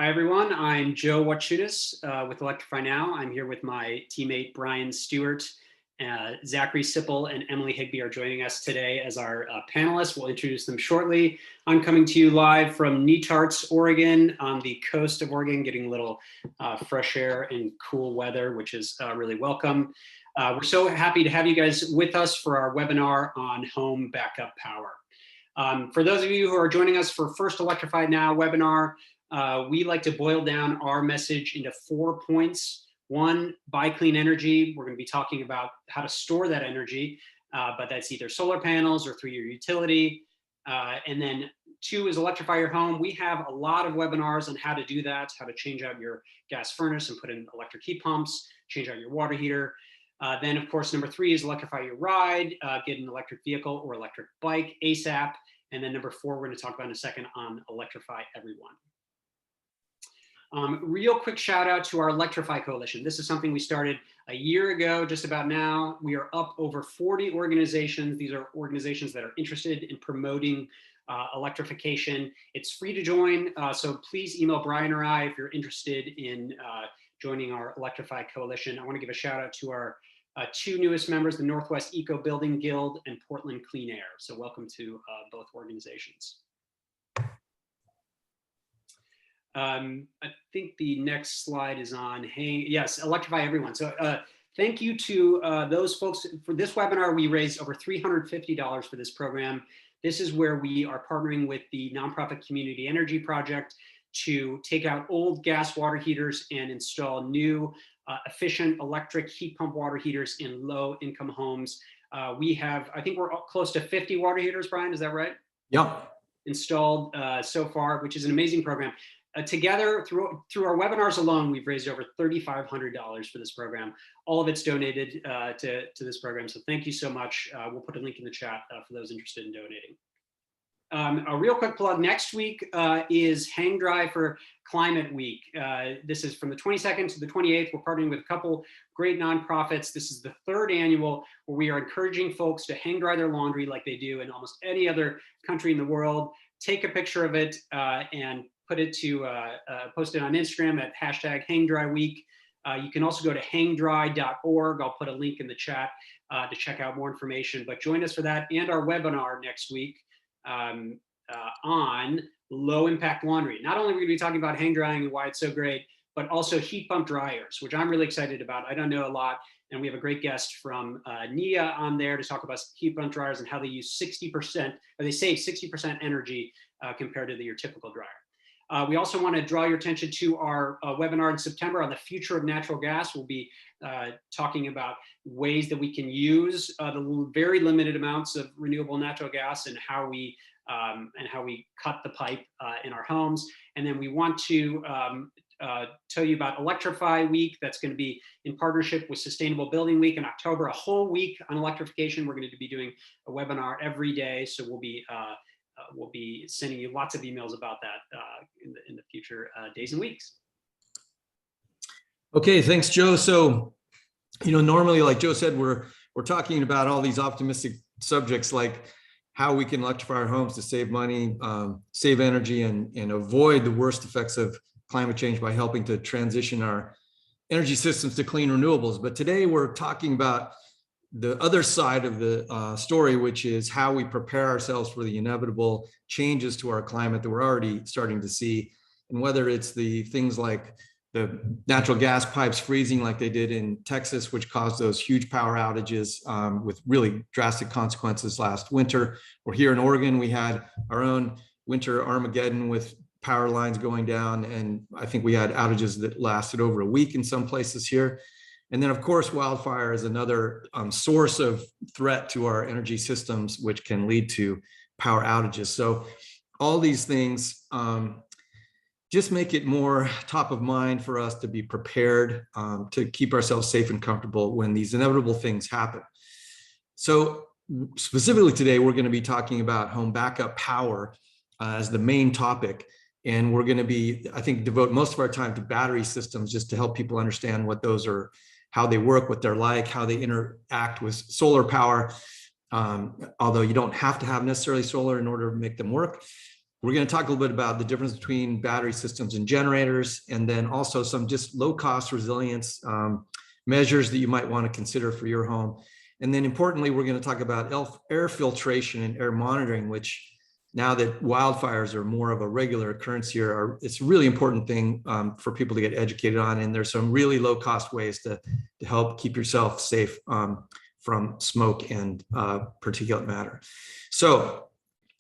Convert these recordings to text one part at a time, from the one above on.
Hi, everyone. I'm Joe Wachutis with Electrify Now. I'm here with my teammate, Brian Stewart. Zachary Sippl and Emily Higby are joining us today as our panelists. We'll introduce them shortly. I'm coming to you live from Netarts, Oregon, on the coast of Oregon, getting a little fresh air and cool weather, which is really welcome. We're so happy to have you guys with us for our webinar on home backup power. For those of you who are joining us for first Electrify Now webinar, we like to boil down our message into 4 points. 1, buy clean energy. We're going to be talking about how to store that energy, but that's either solar panels or through your utility. And then 2 is electrify your home. We have a lot of webinars on how to do that, how to change out your gas furnace and put in electric heat pumps, change out your water heater. Then, of course, number 3 is electrify your ride, get an electric vehicle or electric bike ASAP. And then number 4, we're going to talk about in a second on electrify everyone. Real quick shout out to our Electrify Coalition. This is something we started a year ago, just about now. We are up over 40 organizations. These are organizations that are interested in promoting electrification. It's free to join, so please email Brian or I if you're interested in joining our Electrify Coalition. I want to give a shout out to our 2 newest members, the Northwest Eco Building Guild and Portland Clean Air. So welcome to both organizations. I think the next slide is on, hey, yes, electrify everyone. So thank you to those folks. For this webinar, we raised over $350 for this program. This is where we are partnering with the nonprofit Community Energy Project to take out old gas water heaters and install new efficient electric heat pump water heaters in low income homes. We have, I think we're close to 50 water heaters, Brian, is that right? Yep. Installed so far, which is an amazing program. Together, through our webinars alone, we've raised over $3,500 for this program. All of it's donated to this program, so thank you so much. We'll put a link in the chat for those interested in donating. A real quick plug, next week is Hang Dry for Climate Week. This is from the 22nd to the 28th. We're partnering with a couple great nonprofits. This is the 3rd annual where we are encouraging folks to hang dry their laundry like they do in almost any other country in the world. Take a picture of it and put it to post it on Instagram at #HangDryWeek. You can also go to hangdry.org. I'll put a link in the chat to check out more information. But join us for that and our webinar next week on low impact laundry. Not only are we going to be talking about hang drying and why it's so great, but also heat pump dryers, which I'm really excited about. I don't know a lot. And we have a great guest from NIA on there to talk about heat pump dryers and how they use 60%, or they save 60% energy compared to your typical dryer. We also want to draw your attention to our webinar in September on the future of natural gas. We'll be talking about ways that we can use the very limited amounts of renewable natural gas and how we cut the pipe in our homes. And then we want to tell you about Electrify Week. That's going to be in partnership with Sustainable Building Week in October, a whole week on electrification. We're going to be doing a webinar every day, so we'll be sending you lots of emails about that in the future days and weeks. Okay, thanks, Joe. So, normally, like Joe said, we're talking about all these optimistic subjects like how we can electrify our homes to save money, save energy, and avoid the worst effects of climate change by helping to transition our energy systems to clean renewables. But today we're talking about the other side of the story, which is how we prepare ourselves for the inevitable changes to our climate that we're already starting to see. And whether it's the things like the natural gas pipes freezing like they did in Texas, which caused those huge power outages with really drastic consequences last winter, or here in Oregon, we had our own winter Armageddon with power lines going down. And I think we had outages that lasted over a week in some places here. And then, of course, wildfire is another source of threat to our energy systems, which can lead to power outages. So all these things just make it more top of mind for us to be prepared to keep ourselves safe and comfortable when these inevitable things happen. So specifically today, we're going to be talking about home backup power as the main topic. And we're going to be, I think, devote most of our time to battery systems just to help people understand what those are, how they work, what they're like, how they interact with solar power, although you don't have to have necessarily solar in order to make them work. We're going to talk a little bit about the difference between battery systems and generators, and then also some just low-cost resilience measures that you might want to consider for your home. And then importantly, we're going to talk about air filtration and air monitoring, which now that wildfires are more of a regular occurrence here, it's a really important thing for people to get educated on. And there's some really low-cost ways to help keep yourself safe from smoke and particulate matter. So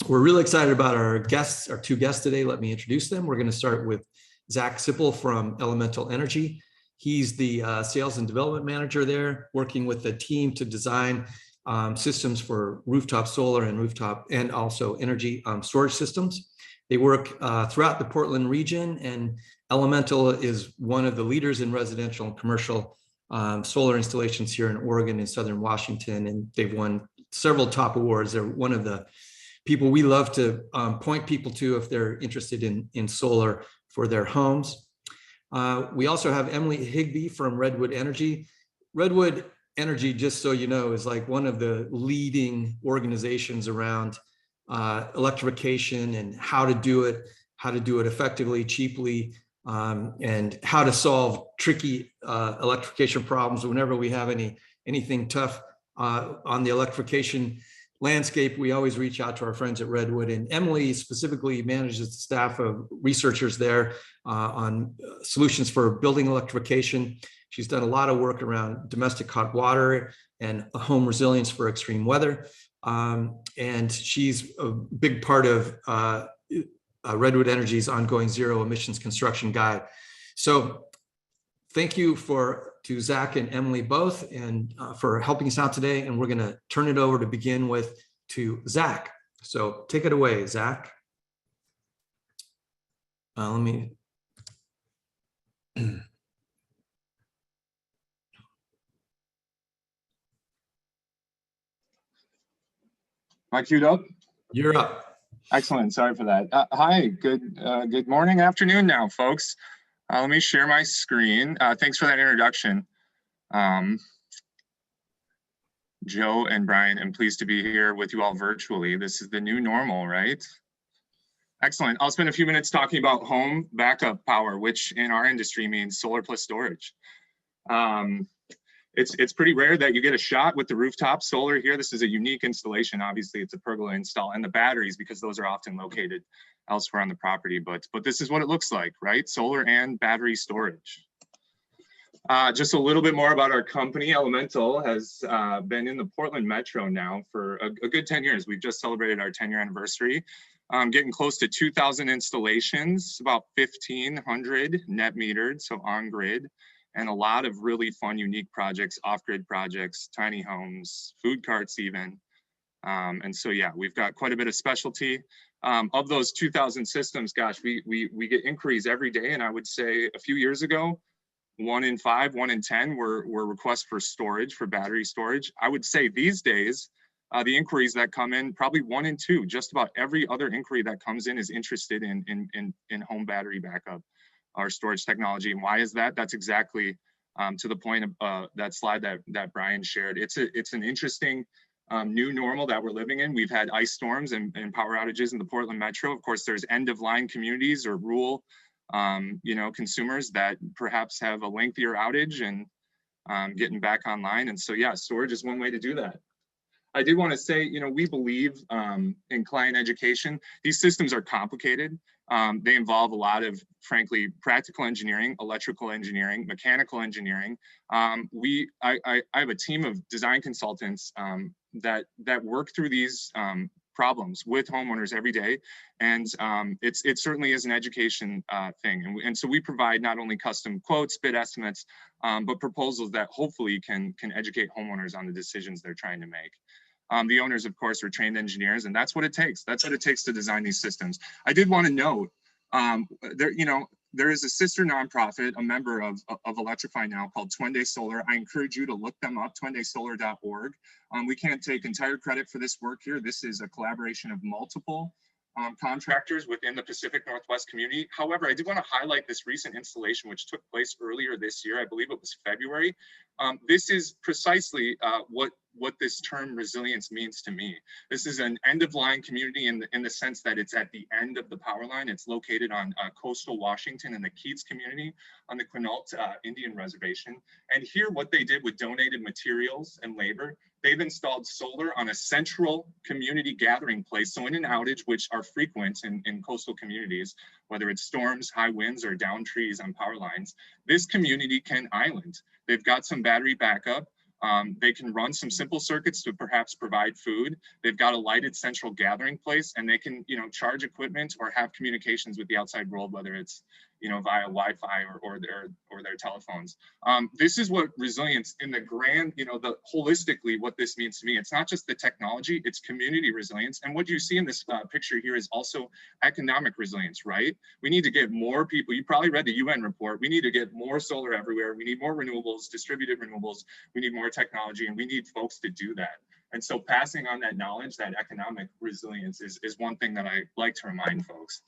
we're really excited about our guests, our two guests today. Let me introduce them. We're going to start with Zach Sippl from Elemental Energy. He's the sales and development manager there, working with the team to design systems for rooftop solar and also energy storage systems. They work throughout the Portland region, and Elemental is one of the leaders in residential and commercial solar installations here in Oregon and Southern Washington, and they've won several top awards. They're one of the people we love to point people to if they're interested in solar for their homes. We also have Emily Higby from Redwood Energy. Redwood Energy, just so you know, is like one of the leading organizations around electrification and how to do it effectively, cheaply, and how to solve tricky electrification problems. Whenever we have anything tough on the electrification landscape, we always reach out to our friends at Redwood, and Emily specifically manages the staff of researchers there on solutions for building electrification. She's done a lot of work around domestic hot water and home resilience for extreme weather. And she's a big part of Redwood Energy's ongoing zero emissions construction guide. So thank you to Zach and Emily both, and for helping us out today. And we're going to turn it over to begin with to Zach. So take it away, Zach. Let me. Am I queued up? You're up. Excellent. Sorry for that. Hi. Good morning, afternoon now, folks. Let me share my screen. Thanks for that introduction. Joe and Brian, I'm pleased to be here with you all virtually. This is the new normal, right? Excellent. I'll spend a few minutes talking about home backup power, which in our industry means solar plus storage. It's pretty rare that you get a shot with the rooftop solar here. This is a unique installation. Obviously, it's a pergola install, and the batteries, because those are often located elsewhere on the property. But this is what it looks like, right? Solar and battery storage. Just a little bit more about our company. Elemental has been in the Portland Metro now for a good 10 years. We've just celebrated our 10-year anniversary. Getting close to 2,000 installations, about 1,500 net metered, so on grid, and a lot of really fun, unique projects, off-grid projects, tiny homes, food carts even. And so, yeah, we've got quite a bit of specialty. Of those 2,000 systems, gosh, we get inquiries every day. And I would say a few years ago, 1 in 5, 1 in 10 were requests for storage, for battery storage. I would say these days, the inquiries that come in, probably 1 in 2, just about every other inquiry that comes in is interested in home battery backup or storage technology. And why is that? That's exactly to the point of that slide that Brian shared. It's an interesting new normal that we're living in. We've had ice storms and power outages in the Portland Metro. Of course, there's end of line communities or rural consumers that perhaps have a lengthier outage and getting back online. And so, yeah, storage is one way to do that. I did want to say, we believe in client education. These systems are complicated. They involve a lot of, frankly, practical engineering, electrical engineering, mechanical engineering. I have a team of design consultants that work through these problems with homeowners every day. And it certainly is an education thing. And so we provide not only custom quotes, bid estimates, but proposals that hopefully can educate homeowners on the decisions they're trying to make. The owners, of course, are trained engineers, and that's what it takes. That's what it takes to design these systems. I did want to note, there is a sister nonprofit, a member of Electrify now, called Twende Solar. I encourage you to look them up, twendesolar.org. We can't take entire credit for this work here. This is a collaboration of multiple contractors within the Pacific Northwest community. However, I did want to highlight this recent installation, which took place earlier this year. I believe it was February. This is precisely what what this term resilience means to me. This is an end-of-line community in the sense that it's at the end of the power line. It's located on coastal Washington in the Keats community on the Quinault Indian Reservation. And here what they did with donated materials and labor, they've installed solar on a central community gathering place. So in an outage, which are frequent in coastal communities, whether it's storms, high winds, or down trees on power lines, this community can island. They've got some battery backup. They can run some simple circuits to perhaps provide food. They've got a lighted central gathering place, and they can, charge equipment or have communications with the outside world, whether it's, via Wi-Fi or their telephones. This is what resilience in the grand, holistically what this means to me. It's not just the technology, it's community resilience. And what you see in this picture here is also economic resilience, right? We need to get more people. You probably read the UN report. We need to get more solar everywhere. We need more renewables, distributed renewables. We need more technology, and we need folks to do that. And so passing on that knowledge, that economic resilience is one thing that I like to remind folks.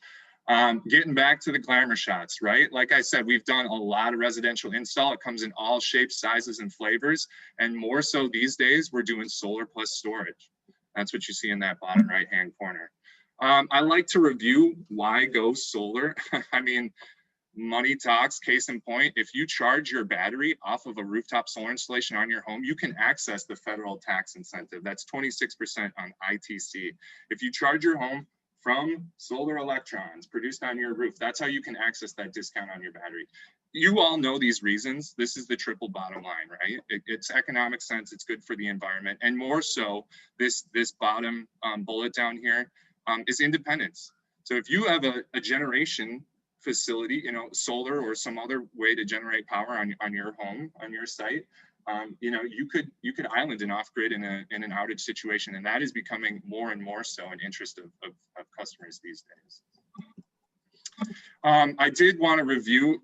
Getting back to the glamour shots, right? Like I said, we've done a lot of residential install. It comes in all shapes, sizes, and flavors. And more so these days, we're doing solar plus storage. That's what you see in that bottom right-hand corner. I like to review why go solar. I mean, money talks, case in point, if you charge your battery off of a rooftop solar installation on your home, you can access the federal tax incentive. That's 26% on ITC. If you charge your home from solar electrons produced on your roof, that's how you can access that discount on your battery. You all know these reasons. This is the triple bottom line, right? It's economic sense, it's good for the environment, and more so, this bottom bullet down here is independence. So if you have a generation facility, solar or some other way to generate power on your home, on your site, you could island and off grid in an outage situation, and that is becoming more and more so an interest of customers these days. I did want to review,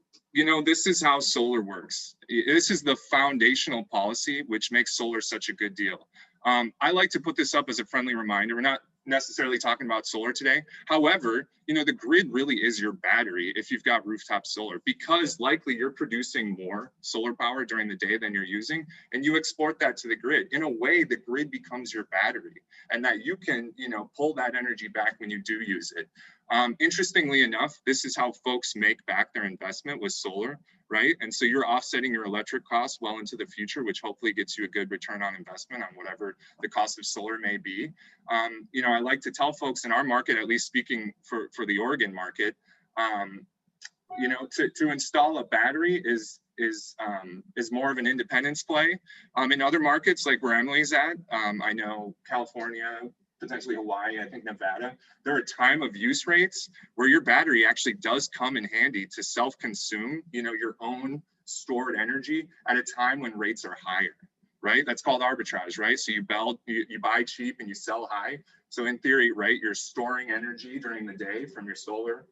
this is how solar works. This is the foundational policy which makes solar such a good deal. I like to put this up as a friendly reminder. We're not necessarily talking about solar today. However, the grid really is your battery if you've got rooftop solar, because likely you're producing more solar power during the day than you're using, and you export that to the grid. In a way, the grid becomes your battery, and that you can, pull that energy back when you do use it. Interestingly enough, this is how folks make back their investment with solar, right? And so you're offsetting your electric costs well into the future, which hopefully gets you a good return on investment on whatever the cost of solar may be. I like to tell folks in our market, at least speaking for the Oregon market, to install a battery is more of an independence play. In other markets, like where Emily's at, I know California, potentially Hawaii, I think Nevada, there are time of use rates where your battery actually does come in handy to self-consume, your own stored energy at a time when rates are higher, right? That's called arbitrage, right? So you buy cheap and you sell high. So in theory, right, you're storing energy during the day from your solar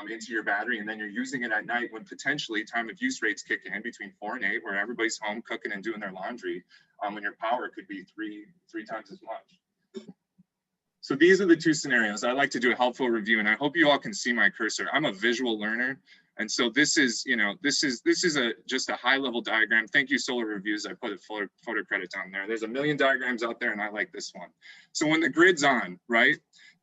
into your battery, and then you're using it at night when potentially time of use rates kick in between 4 and 8, where everybody's home cooking and doing their laundry, when your power could be three times as much. So these are the two scenarios. I like to do a helpful review, and I hope you all can see my cursor. I'm a visual learner, and so this is, just a high-level diagram. Thank you, Solar Reviews. I put a photo credit down there. There's a million diagrams out there, and I like this one. So when the grid's on, right,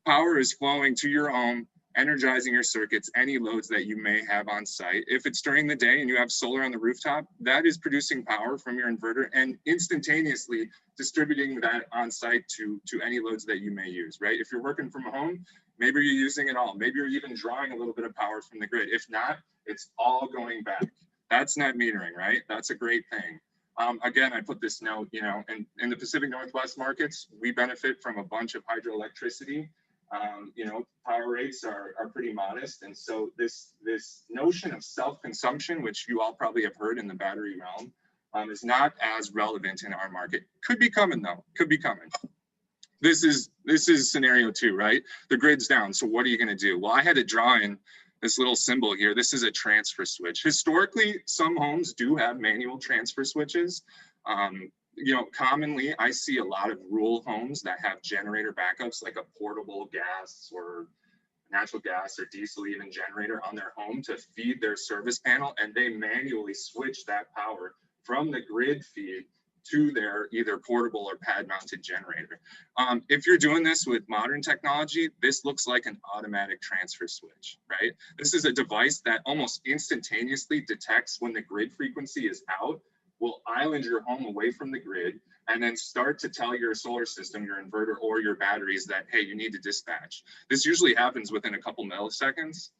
power is flowing to your home, energizing your circuits, any loads that you may have on site. If it's during the day and you have solar on the rooftop, that is producing power from your inverter and instantaneously distributing that on site to any loads that you may use, right? If you're working from home, maybe you're using it all. Maybe you're even drawing a little bit of power from the grid. If not, it's all going back. That's net metering, right? That's a great thing. Again, I put this note, in the Pacific Northwest markets, we benefit from a bunch of hydroelectricity. Power rates are pretty modest. And so this notion of self-consumption, which you all probably have heard in the battery realm, is not as relevant in our market. Could be coming though, could be coming. This is scenario 2, right? The grid's down, so what are you gonna do? Well, I had to draw in this little symbol here. This is a transfer switch. Historically, some homes do have manual transfer switches. Commonly I see a lot of rural homes that have generator backups, like a portable gas or natural gas or diesel even generator on their home to feed their service panel, and they manually switch that power from the grid feed to their either portable or pad mounted generator. If you're doing this with modern technology, this looks like an automatic transfer switch, right? This is a device that almost instantaneously detects when the grid frequency is out, will island your home away from the grid, and then start to tell your solar system, your inverter, or your batteries that, hey, you need to dispatch. This usually happens within a couple milliseconds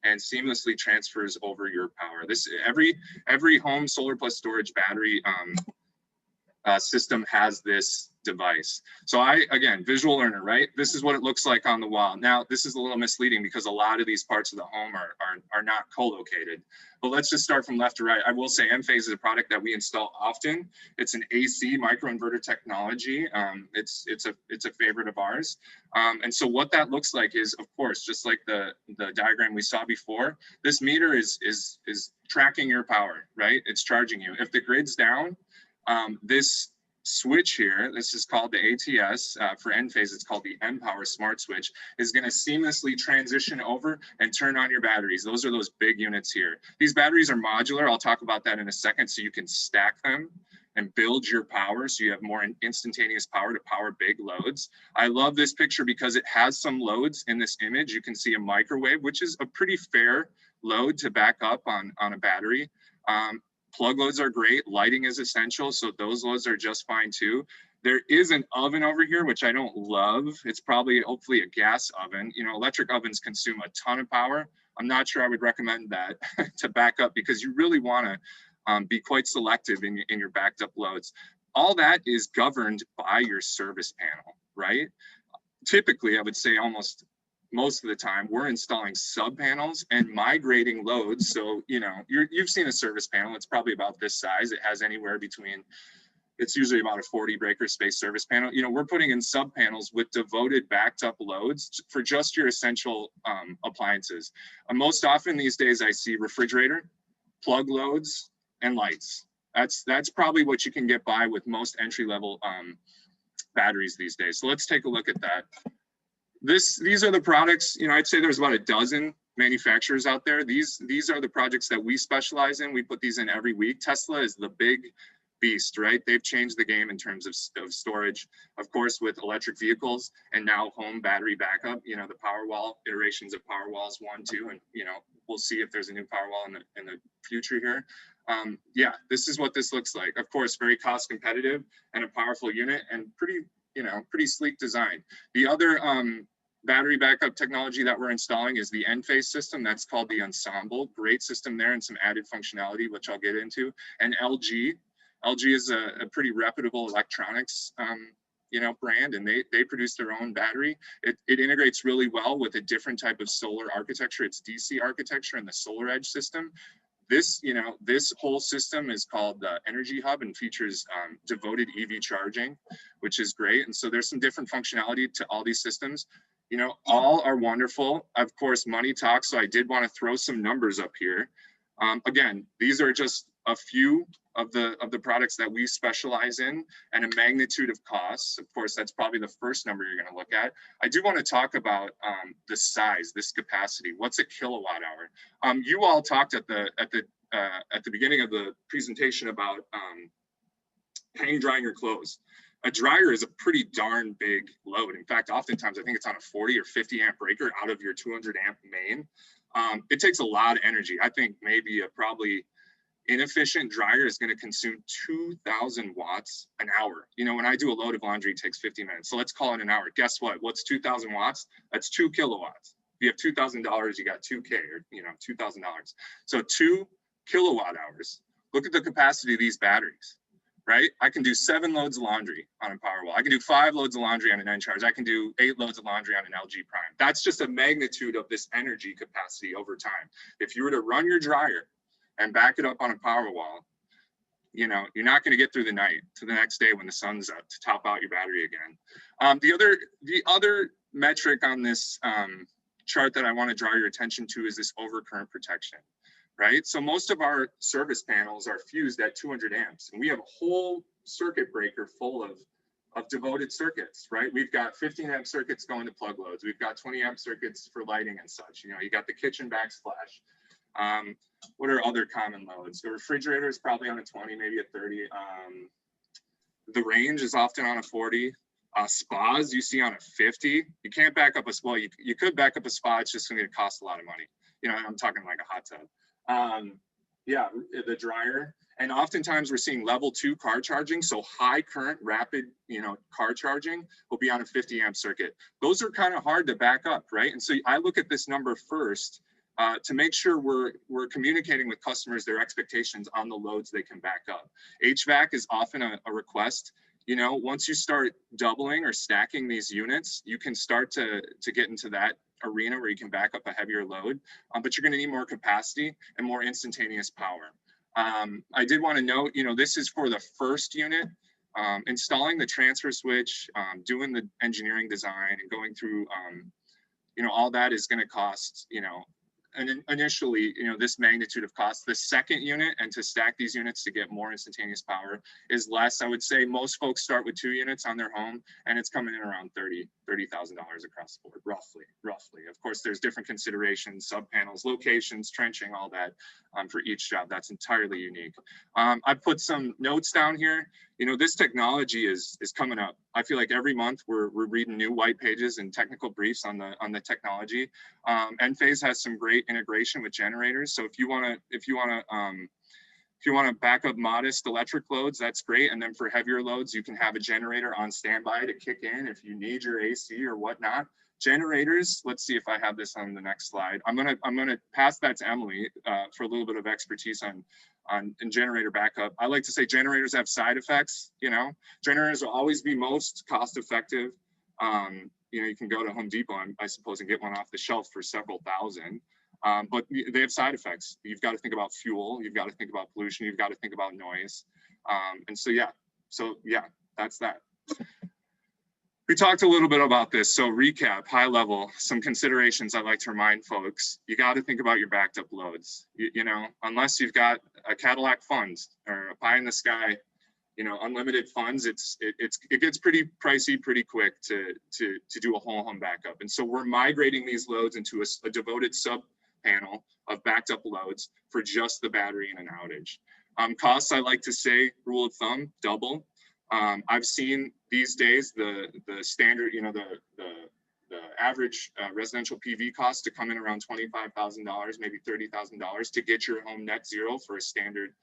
and seamlessly transfers over your power. This every home solar plus storage battery system has this device. So again, visual learner, right? This is what it looks like on the wall. Now, this is a little misleading because a lot of these parts of the home are not co-located. But let's just start from left to right. I will say Enphase is a product that we install often. It's an AC microinverter technology. It's a favorite of ours. And so what that looks like is, of course, just like the diagram we saw before, this meter is tracking your power, right? It's charging you. If the grid's down, this switch here, this is called the ATS, for Enphase, it's called the Mpower Smart Switch, is going to seamlessly transition over and turn on your batteries. Those are those big units here. These batteries are modular. I'll talk about that in a second, so you can stack them and build your power so you have more instantaneous power to power big loads. I love this picture because it has some loads in this image. You can see a microwave, which is a pretty fair load to back up on a battery. Plug loads are great. Lighting is essential, so those loads are just fine too. There is an oven over here, which I don't love. It's probably, hopefully, a gas oven. You know, electric ovens consume a ton of power. I'm not sure I would recommend that to back up, because you really want to be quite selective in your backed up loads. All that is governed by your service panel, right? Typically, I would say most of the time, we're installing sub panels and migrating loads. So, you know, you've seen a service panel. It's probably about this size. It has anywhere between, it's usually about a 40 breaker space service panel. You know, we're putting in sub panels with devoted backed up loads for just your essential appliances. Most often these days, I see refrigerator, plug loads, and lights. That's probably what you can get by with most entry level batteries these days. So let's take a look at that. These are the products, you know, I'd say there's about a dozen manufacturers out there. These are the projects that we specialize in. We put these in every week. Tesla is the big beast, right? They've changed the game in terms of storage, of course, with electric vehicles and now home battery backup. You know, the Powerwall iterations of Powerwalls 1, 2, and, you know, we'll see if there's a new Powerwall in the future here. Yeah, this is what this looks like. Of course, very cost competitive and a powerful unit and pretty sleek design. The other battery backup technology that we're installing is the Enphase system. That's called the Ensemble. Great system there and some added functionality, which I'll get into. And LG is a pretty reputable electronics you know, brand, and they produce their own battery. It integrates really well with a different type of solar architecture. It's DC architecture and the Solar Edge system. This whole system is called the Energy Hub and features devoted EV charging, which is great. And so there's some different functionality to all these systems. You know, all are wonderful. Of course, money talks. So I did want to throw some numbers up here. Again, these are just a few of the products that we specialize in and a magnitude of costs. Of course, that's probably the first number you're going to look at. I do want to talk about the size, this capacity. What's a kilowatt hour? You all talked at the beginning of the presentation about hang drying your clothes. A dryer is a pretty darn big load. In fact, oftentimes I think it's on a 40 or 50 amp breaker out of your 200 amp main. It takes a lot of energy. I think maybe a probably inefficient dryer is going to consume 2,000 watts an hour. You know, when I do a load of laundry, it takes 50 minutes. So let's call it an hour. Guess what? What's 2,000 watts? That's 2 kilowatts. If you have $2,000, you got 2K, or, you know, $2,000. So 2 kilowatt hours. Look at the capacity of these batteries, right? I can do 7 loads of laundry on a Powerwall. I can do 5 loads of laundry on an Encharge. I can do 8 loads of laundry on an LG Prime. That's just a magnitude of this energy capacity over time. If you were to run your dryer and back it up on a Powerwall, you know, you're not going to get through the night to the next day when the sun's up to top out your battery again. The other metric on this chart that I want to draw your attention to is this overcurrent protection, right? So most of our service panels are fused at 200 amps, and we have a whole circuit breaker full of devoted circuits, right? We've got 15 amp circuits going to plug loads. We've got 20 amp circuits for lighting and such. You know, you got the kitchen backsplash. What are other common loads? The refrigerator is probably on a 20, maybe a 30. The range is often on a 40. Spas you see on a 50. You can't back up a spa. You could back up a spa. It's just going to cost a lot of money. You know, I'm talking like a hot tub. Yeah, the dryer. And oftentimes we're seeing level 2 car charging. So high current, rapid, you know, car charging will be on a 50 amp circuit. Those are kind of hard to back up, right? And so I look at this number first to make sure we're communicating with customers their expectations on the loads they can back up. HVAC is often a request. You know, once you start doubling or stacking these units, you can start to get into that arena where you can back up a heavier load, but you're going to need more capacity and more instantaneous power. I did want to note, you know, this is for the first unit. Installing the transfer switch, doing the engineering design and going through, you know, all that is going to cost, you know, and initially, you know, this magnitude of cost. The second unit, and to stack these units to get more instantaneous power, is less. I would say most folks start with 2 units on their home, and it's coming in around $30,000 across the board, roughly. Of course, there's different considerations, sub panels, locations, trenching, all that for each job. That's entirely unique. I put some notes down here. You know, this technology is coming up. I feel like every month we're reading new white pages and technical briefs on the technology. Enphase has some great integration with generators. So if you want to back up modest electric loads, that's great. And then for heavier loads, you can have a generator on standby to kick in if you need your AC or whatnot. Generators, let's see if I have this on the next slide. I'm gonna pass that to Emily for a little bit of expertise on generator backup. I like to say generators have side effects. You know, generators will always be most cost effective. You know, you can go to Home Depot, I suppose, and get one off the shelf for several thousand. But they have side effects. You've got to think about fuel. You've got to think about pollution. You've got to think about noise. And so yeah, that's that. We talked a little bit about this. So recap, high level, some considerations I'd like to remind folks. You got to think about your backed up loads. You know, unless you've got a Cadillac fund or a pie in the sky, you know, unlimited funds, it gets pretty pricey pretty quick to do a whole home backup. And so we're migrating these loads into a devoted sub panel of backed up loads for just the battery in an outage. Costs, I like to say, rule of thumb, double. I've seen these days the standard, you know, the average residential PV cost to come in around $25,000, maybe $30,000 to get your home net zero for a standard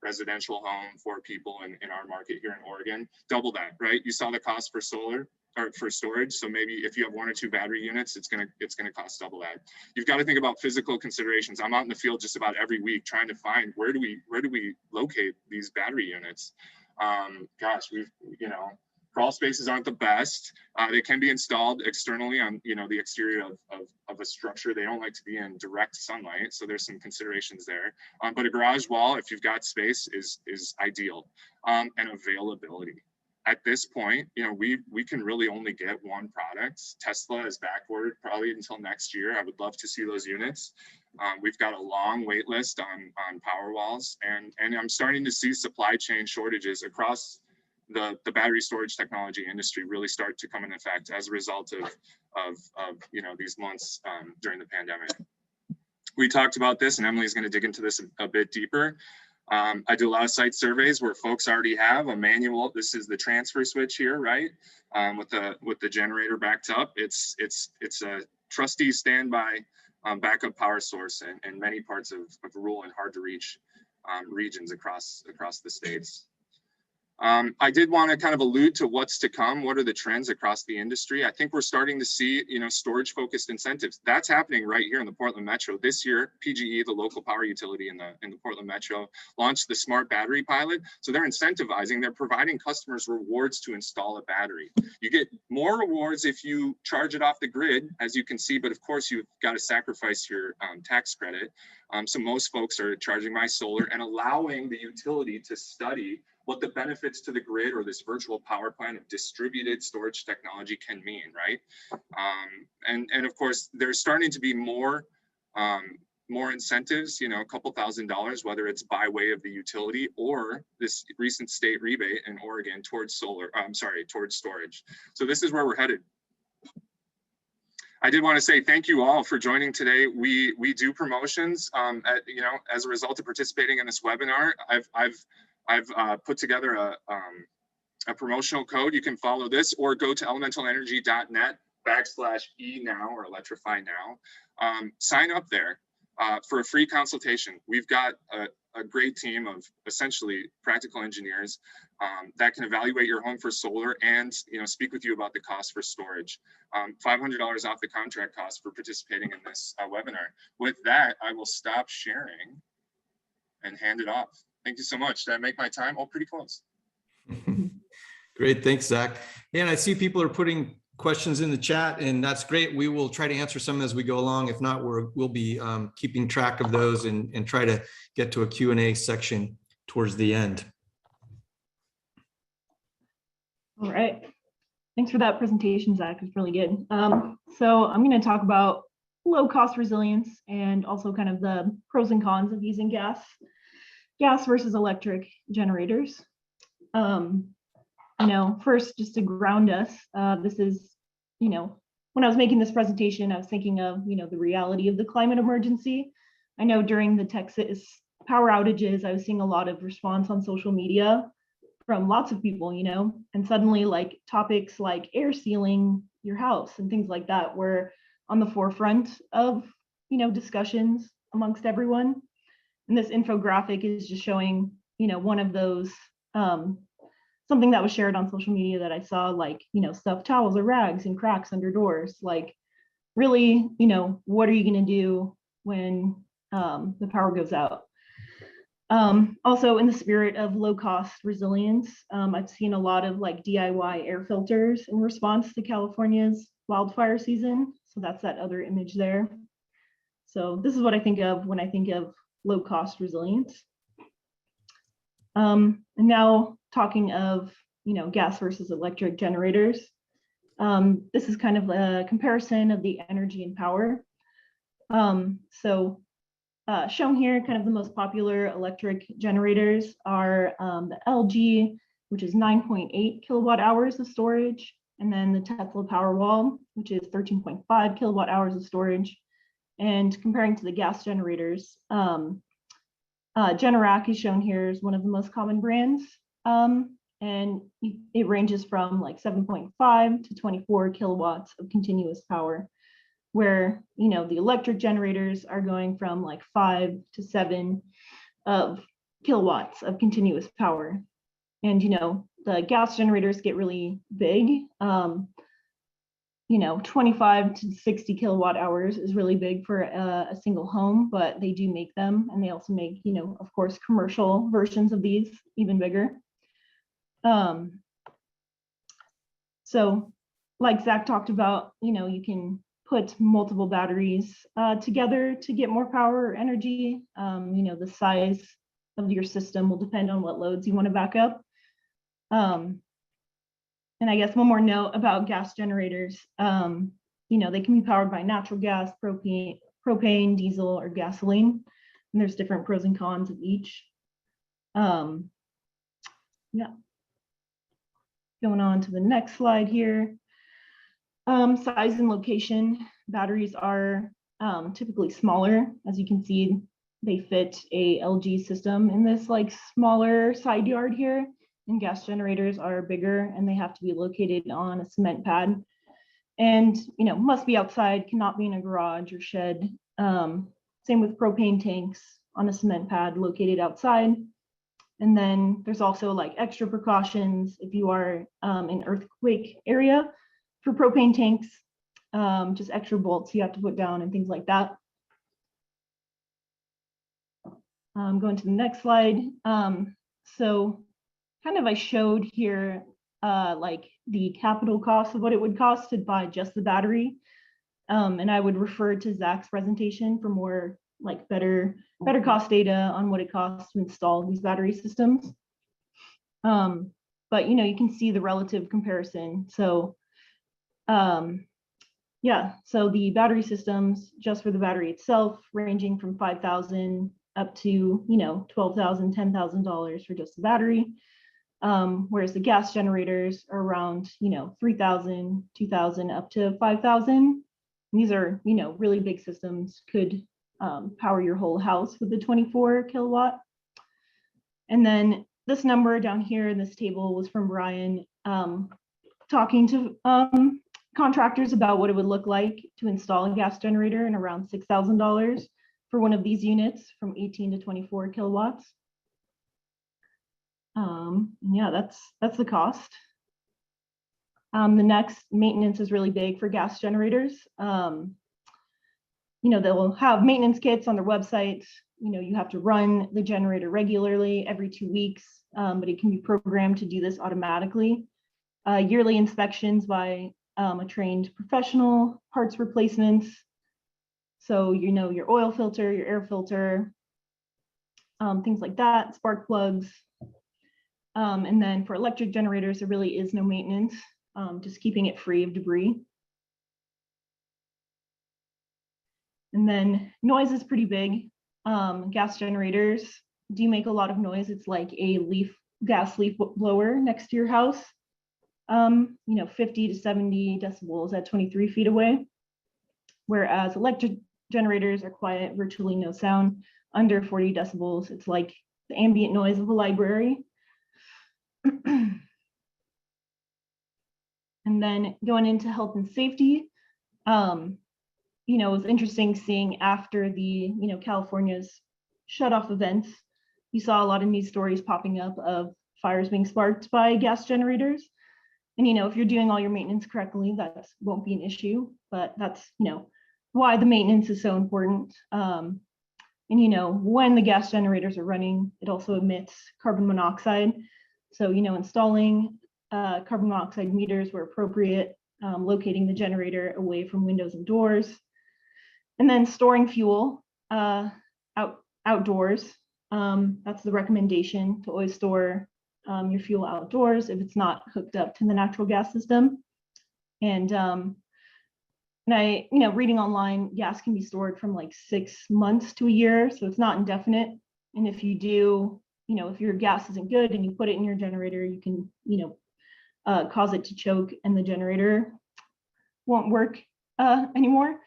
residential home for people in our market here in Oregon. Double that, right? You saw the cost for solar or for storage. So maybe if you have 1 or 2 battery units, it's gonna cost double that. You've got to think about physical considerations. I'm out in the field just about every week trying to find where do we locate these battery units. Gosh, you know, crawl spaces aren't the best. They can be installed externally on, you know, the exterior of a structure. They don't like to be in direct sunlight, so there's some considerations there. But a garage wall, if you've got space, is ideal. And availability. At this point, you know, we can really only get one product. Tesla is backward probably until next year. I would love to see those units. We've got a long wait list on power walls, and I'm starting to see supply chain shortages across the battery storage technology industry really start to come into effect as a result of you know, these months during the pandemic. We talked about this, and Emily's going to dig into this a bit deeper. I do a lot of site surveys where folks already have a manual. This is the transfer switch here, right? With the generator backed up. It's a trusty standby backup power source in many parts of rural and hard to reach regions across the states. I did want to kind of allude to what's to come. What are the trends across the industry? I think we're starting to see, you know, storage focused incentives. That's happening right here in the Portland Metro. This year, PGE, the local power utility in the Portland Metro, launched the smart battery pilot. So they're incentivizing, they're providing customers rewards to install a battery. You get more rewards if you charge it off the grid, as you can see, but of course you've got to sacrifice your tax credit. So most folks are charging by solar and allowing the utility to study what the benefits to the grid or this virtual power plant of distributed storage technology can mean, right? And of course, there's starting to be more incentives, you know, a couple $1,000s, whether it's by way of the utility or this recent state rebate in Oregon towards towards storage. So this is where we're headed. I did want to say thank you all for joining today. We do promotions, you know, as a result of participating in this webinar. I've put together a promotional code. You can follow this or go to elementalenergy.net/E now or Electrify now. Sign up there for a free consultation. We've got a great team of essentially practical engineers that can evaluate your home for solar and speak with you about the cost for storage. $500 off the contract cost for participating in this webinar. With that, I will stop sharing and hand it off. Thank you so much. Did I make my time? Oh, pretty close. Great, thanks, Zach. And I see people are putting questions in the chat, and that's great. We will try to answer some as we go along. If not, we'll be keeping track of those and try to get to a Q&A section towards the end. All right. Thanks for that presentation, Zach. It's really good. So I'm going to talk about low cost resilience and also kind of the pros and cons of using gas versus electric generators. First, just to ground us, this is, when I was making this presentation, I was thinking of, the reality of the climate emergency. I know during the Texas power outages, I was seeing a lot of response on social media from lots of people, and suddenly like topics like air sealing your house and things like that were on the forefront of, discussions amongst everyone. And this infographic is just showing, one of those, something that was shared on social media that I saw, like, stuffed towels or rags and cracks under doors. Like, really, what are you going to do when the power goes out? Also, in the spirit of low cost resilience, I've seen a lot of like DIY air filters in response to California's wildfire season. So that's that other image there. So this is what I think of when I think of low cost resilience. And now talking of, gas versus electric generators. This is kind of a comparison of the energy and power. Shown here, kind of the most popular electric generators are the LG, which is 9.8 kilowatt hours of storage, and then the Tesla Powerwall, which is 13.5 kilowatt hours of storage. And comparing to the gas generators, Generac is shown here as one of the most common brands, and it ranges from like 7.5 to 24 kilowatts of continuous power, where the electric generators are going from like 5 to 7 of kilowatts of continuous power. And the gas generators get really big. 25 to 60 kilowatt hours is really big for a single home, but they do make them, and they also make, of course, commercial versions of these even bigger. So like Zach talked about, you can put multiple batteries together to get more power or energy. The size of your system will depend on what loads you want to back up. And I guess one more note about gas generators, they can be powered by natural gas, propane, diesel, or gasoline. And there's different pros and cons of each. Going on to the next slide here. Size and location. Batteries are typically smaller. As you can see, they fit a LG system in this like smaller side yard here. And gas generators are bigger, and they have to be located on a cement pad, and must be outside, cannot be in a garage or shed. Same with propane tanks on a cement pad located outside. And then there's also like extra precautions if you are in earthquake area for propane tanks, just extra bolts you have to put down and things like that. Going to the next slide. So kind of I showed here like the capital cost of what it would cost to buy just the battery. And I would refer to Zach's presentation for more like better cost data on what it costs to install these battery systems. But you can see the relative comparison. So so the battery systems just for the battery itself ranging from $5,000 up to $12,000, $10,000 for just the battery. Whereas the gas generators are around, $3,000, $2,000 up to $5,000. These are, really big systems, could power your whole house with the 24 kilowatt. And then this number down here in this table was from Brian talking to contractors about what it would look like to install a gas generator in around $6,000 for one of these units from 18 to 24 kilowatts. Yeah, that's the cost. The next, maintenance is really big for gas generators. You know, they'll have maintenance kits on their website. You know, you have to run the generator regularly every 2 weeks, but it can be programmed to do this automatically. Yearly inspections by a trained professional, parts replacements. So, you know, your oil filter, your air filter, things like that, spark plugs. And then for electric generators, there really is no maintenance, just keeping it free of debris. And then noise is pretty big. Gas generators do make a lot of noise. It's like a gas leaf blower next to your house. You know, 50 to 70 decibels at 23 feet away. Whereas electric generators are quiet, virtually no sound, under 40 decibels. It's like the ambient noise of a library. And then going into health and safety, you know, it was interesting seeing after the, you know, California's shut-off events, you saw a lot of news stories popping up of fires being sparked by gas generators. And, you know, if you're doing all your maintenance correctly, that won't be an issue, but that's, you know, why the maintenance is so important. And, you know, when the gas generators are running, it also emits carbon monoxide. So, you know, installing carbon monoxide meters where appropriate, locating the generator away from windows and doors, and then storing fuel outdoors. That's the recommendation, to always store your fuel outdoors if it's not hooked up to the natural gas system. And I, you know, reading online, gas can be stored from like 6 months to a year, so it's not indefinite. And if you do, you know, if your gas isn't good and you put it in your generator, you can, you know, cause it to choke and the generator won't work anymore.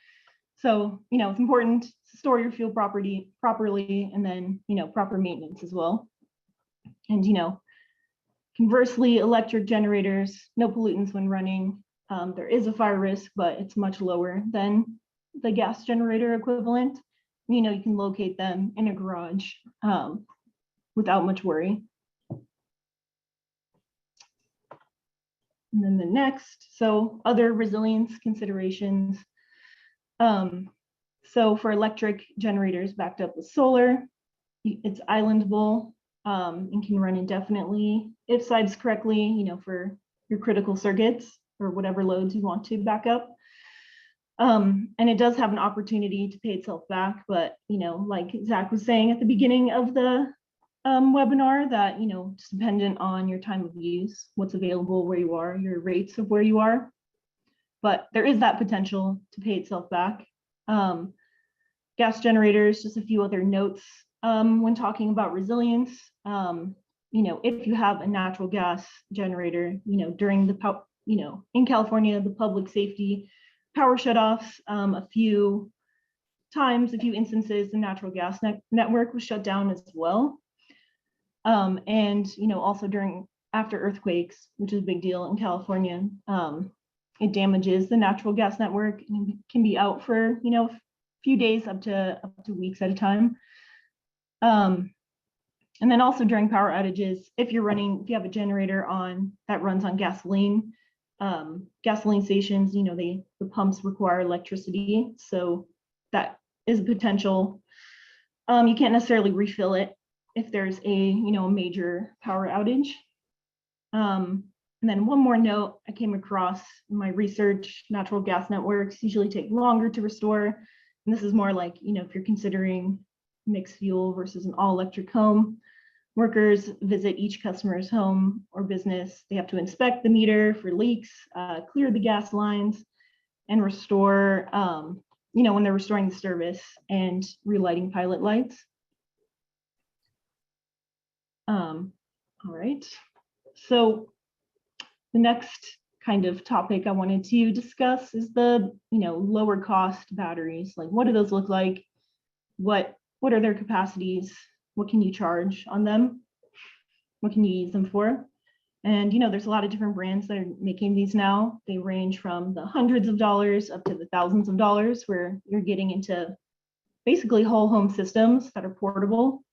So, you know, it's important to store your fuel properly, and then, you know, proper maintenance as well. And, you know, conversely, electric generators, no pollutants when running. There is a fire risk, but it's much lower than the gas generator equivalent. You know, you can locate them in a garage without much worry. And then the next, so other resilience considerations. So for electric generators backed up with solar, it's islandable and can run indefinitely if sized correctly, you know, for your critical circuits or whatever loads you want to back up. And it does have an opportunity to pay itself back, but, you know, like Zach was saying at the beginning of the webinar, that, you know, it's dependent on your time of use, what's available where you are, your rates of where you are. But there is that potential to pay itself back. Gas generators, just a few other notes when talking about resilience. You know, if you have a natural gas generator, you know, during the, you know, in California, the public safety power shutoffs, a few instances, the natural gas network was shut down as well. And, you know, also after earthquakes, which is a big deal in California, it damages the natural gas network and can be out for, you know, a few days up to weeks at a time. And then also during power outages, if you have a generator that runs on gasoline, gasoline stations, you know, the pumps require electricity. So that is a potential. You can't necessarily refill it if there's a major power outage. And then one more note I came across in my research: natural gas networks usually take longer to restore. And this is more like, you know, if you're considering mixed fuel versus an all electric home, workers visit each customer's home or business. They have to inspect the meter for leaks, clear the gas lines, and restore, you know, when they're restoring the service and relighting pilot lights. All right, so the next kind of topic I wanted to discuss is the, you know, lower cost batteries. Like, what do those look like? What are their capacities? What can you charge on them? what can you use them for? And, you know, there's a lot of different brands that are making these now. They range from the hundreds of dollars up to the thousands of dollars, where you're getting into basically whole home systems that are portable.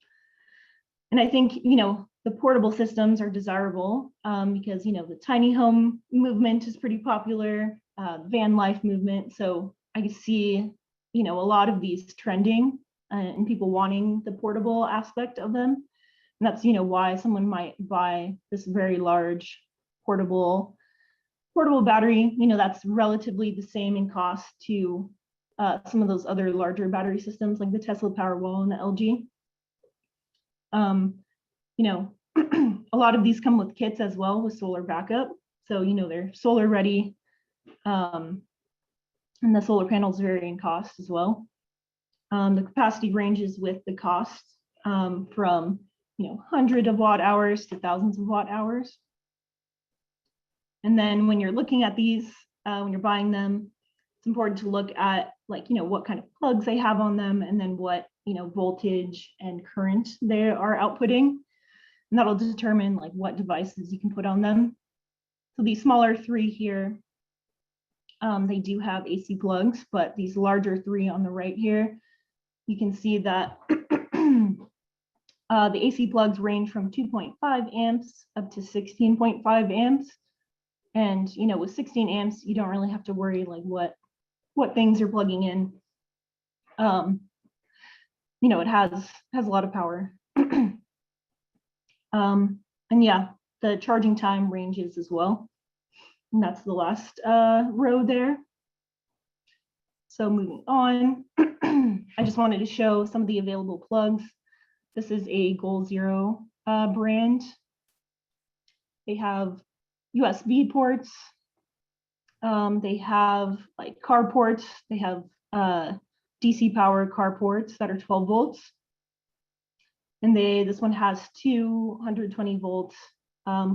And I think, you know, the portable systems are desirable because, you know, the tiny home movement is pretty popular, van life movement. So I can see, you know, a lot of these trending and people wanting the portable aspect of them. And that's, you know, why someone might buy this very large portable battery. You know, that's relatively the same in cost to some of those other larger battery systems like the Tesla Powerwall and the LG. You know, a lot of these come with kits as well with solar backup. So, you know, they're solar ready. And the solar panels vary in cost as well. The capacity ranges with the cost from, you know, hundreds of watt hours to thousands of watt hours. And then when you're looking at these, when you're buying them, it's important to look at, like, you know, what kind of plugs they have on them, and then what, you know, voltage and current they are outputting. And that'll determine like what devices you can put on them. So these smaller three here, they do have AC plugs, but these larger three on the right here, you can see that the AC plugs range from 2.5 amps up to 16.5 amps. And, you know, with 16 amps, you don't really have to worry like what things you're plugging in. You know, it has a lot of power. And yeah, the charging time ranges as well. And that's the last row there. So moving on, I just wanted to show some of the available plugs. This is a Goal Zero brand. They have USB ports. They have like car ports. They have DC power car ports that are 12 volts. And this one has 220 volt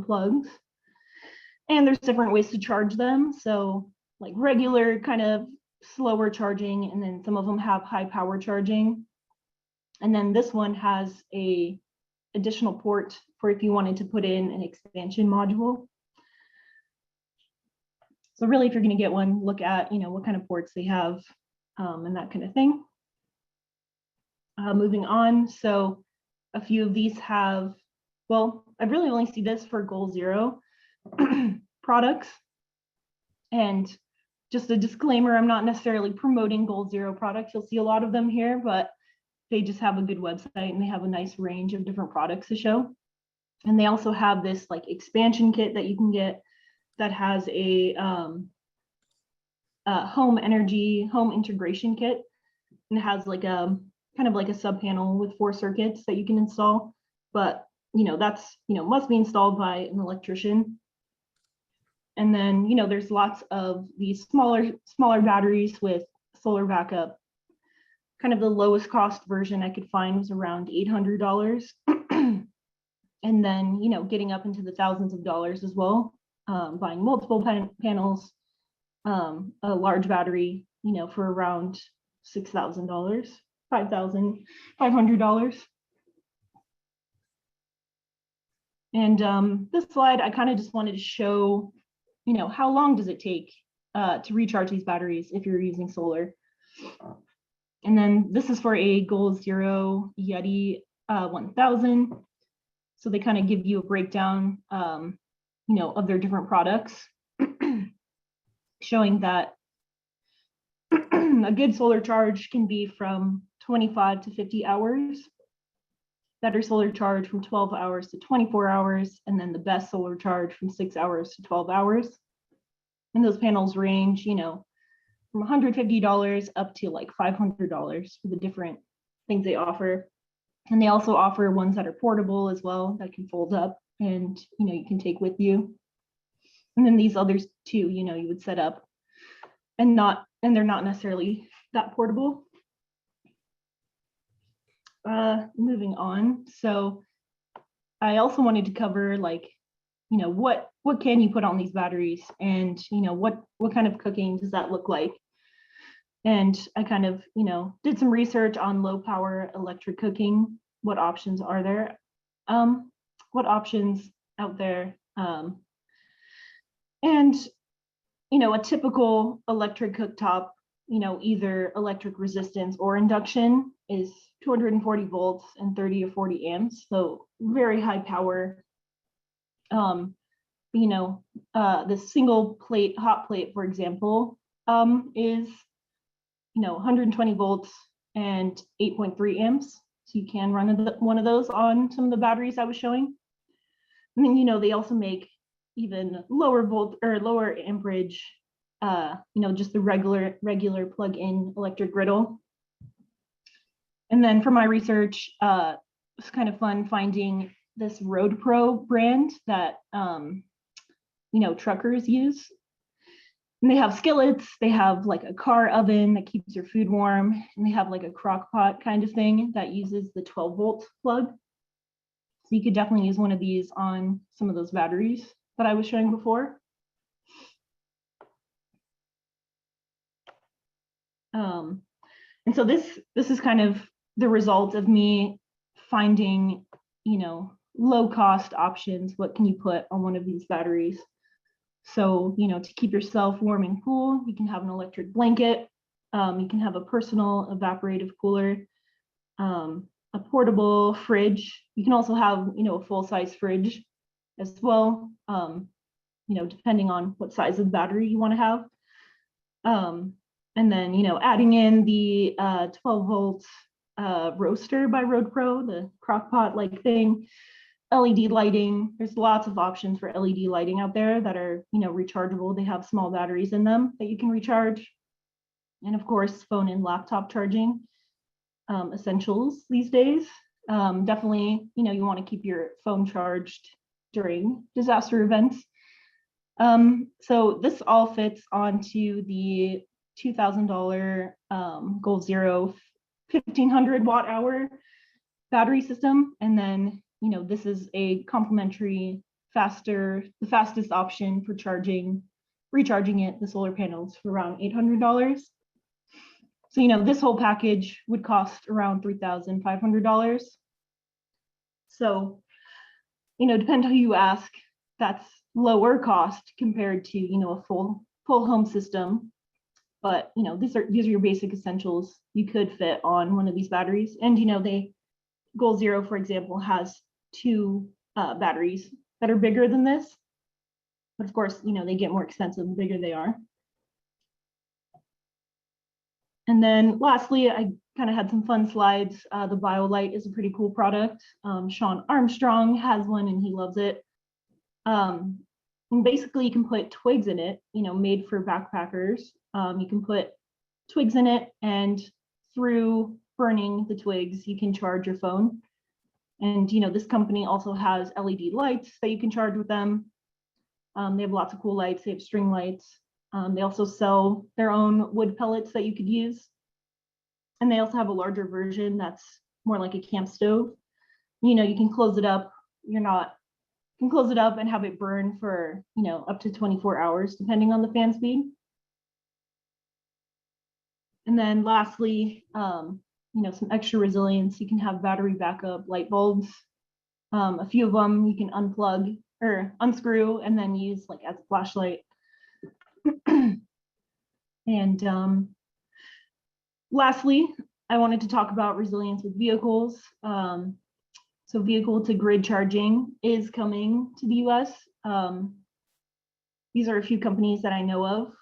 plugs. And there's different ways to charge them. So like regular kind of slower charging, and then some of them have high power charging. And then this one has a additional port for if you wanted to put in an expansion module. So really, if you're going to get one, look at, you know, what kind of ports they have and that kind of thing. Moving on, so a few of these have, well, I really only see this for Goal Zero products. And just a disclaimer, I'm not necessarily promoting Goal Zero products. You'll see a lot of them here, but they just have a good website and they have a nice range of different products to show. And they also have this like expansion kit that you can get that has a home integration kit, and it has like a kind of like a sub panel with 4 circuits that you can install. But, you know, that's, you know, must be installed by an electrician. And then, you know, there's lots of these smaller batteries with solar backup. Kind of the lowest cost version I could find was around $800. And then, you know, getting up into the thousands of dollars as well, buying multiple panels, a large battery, you know, for around $6,000, $5,500. And this slide, I kind of just wanted to show, you know, how long does it take to recharge these batteries if you're using solar. And then this is for a Goal Zero Yeti 1000. So they kind of give you a breakdown, you know, of their different products, showing that a good solar charge can be from 25 to 50 hours. Better solar charge from 12 hours to 24 hours, and then the best solar charge from 6 hours to 12 hours. And those panels range, you know, from $150 up to like $500 for the different things they offer. And they also offer ones that are portable as well, that can fold up and, you know, you can take with you. And then these others too, you know, you would set up and they're not necessarily that portable. Moving on. So I also wanted to cover, like, you know, what can you put on these batteries, and, you know, what kind of cooking does that look like? And I kind of, you know, did some research on low power electric cooking. What options are there? what options out there. And, a typical electric cooktop, either electric resistance or induction is 240 volts and 30 or 40 amps. So very high power. The single plate, hot plate, for example, is, 120 volts and 8.3 amps. So you can run one of those on some of the batteries I was showing. And then, they also make even lower volt or lower amperage, just the regular plug-in electric griddle. And then for my research, it's kind of fun finding this Road Pro brand that, truckers use. And they have skillets, they have like a car oven that keeps your food warm, and they have like a crock pot kind of thing that uses the 12-volt plug. So you could definitely use one of these on some of those batteries that I was showing before. And so this is kind of the result of me finding, low cost options. What can you put on one of these batteries? So, to keep yourself warm and cool, you can have an electric blanket. You can have a personal evaporative cooler, a portable fridge. You can also have, a full-size fridge as well, depending on what size of battery you want to have. And then, adding in the 12-volt roaster by Road Pro, the crock pot like thing, LED lighting. There's lots of options for LED lighting out there that are, rechargeable. They have small batteries in them that you can recharge. And of course, phone and laptop charging, essentials these days. Definitely, you want to keep your phone charged during disaster events. So this all fits onto the $2,000 Goal Zero 1500 watt hour battery system. And then, this is a complementary, the fastest option for recharging it, the solar panels, for around $800. So, this whole package would cost around $3,500. So, depending on who you ask, that's lower cost compared to, a full home system. But, these are your basic essentials you could fit on one of these batteries. And, Goal Zero, for example, has 2 batteries that are bigger than this. But of course, they get more expensive the bigger they are. And then lastly, I kind of had some fun slides. The BioLite is a pretty cool product. Sean Armstrong has one and he loves it. And basically you can put twigs in it, made for backpackers. You can put twigs in it, and through burning the twigs, you can charge your phone. And, this company also has LED lights that you can charge with them. They have lots of cool lights. They have string lights. They also sell their own wood pellets that you could use. And they also have a larger version that's more like a camp stove. You can close it up. You can close it up and have it burn for, up to 24 hours, depending on the fan speed. And then lastly, some extra resilience. You can have battery backup light bulbs. A few of them you can unplug or unscrew and then use like as a flashlight. And lastly, I wanted to talk about resilience with vehicles. So vehicle to grid charging is coming to the US. These are a few companies that I know of,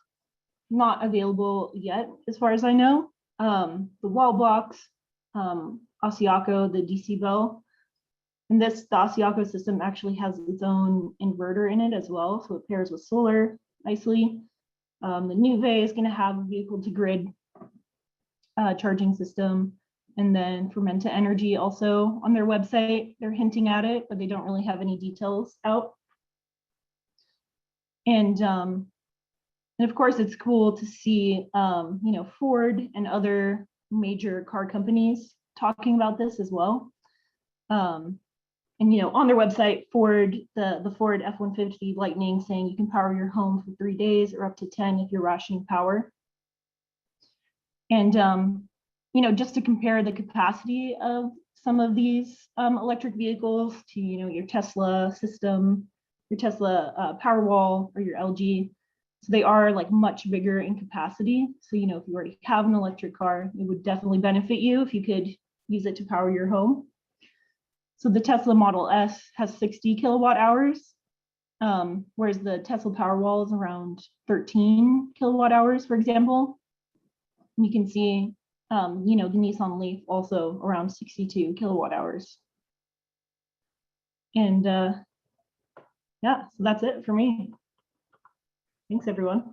not available yet, as far as I know. The Wallbox, Asiaco, the DC Bell. And the Asiaco system actually has its own inverter in it as well, so it pairs with solar nicely. The Nuve is going to have a vehicle to grid charging system. And then Fermenta Energy also on their website, they're hinting at it, but they don't really have any details out. And of course, it's cool to see, Ford and other major car companies talking about this as well. And, on their website, Ford, the Ford F-150 Lightning saying you can power your home for 3 days or up to 10 if you're rationing power. And, just to compare the capacity of some of these electric vehicles to, your Tesla system, your Tesla Powerwall, or your LG. So they are like much bigger in capacity. So, if you already have an electric car, it would definitely benefit you if you could use it to power your home. So the Tesla Model S has 60 kilowatt hours, whereas the Tesla Powerwall is around 13 kilowatt hours, for example. You can see, the Nissan Leaf also around 62 kilowatt hours. And yeah, so that's it for me. Thanks, everyone.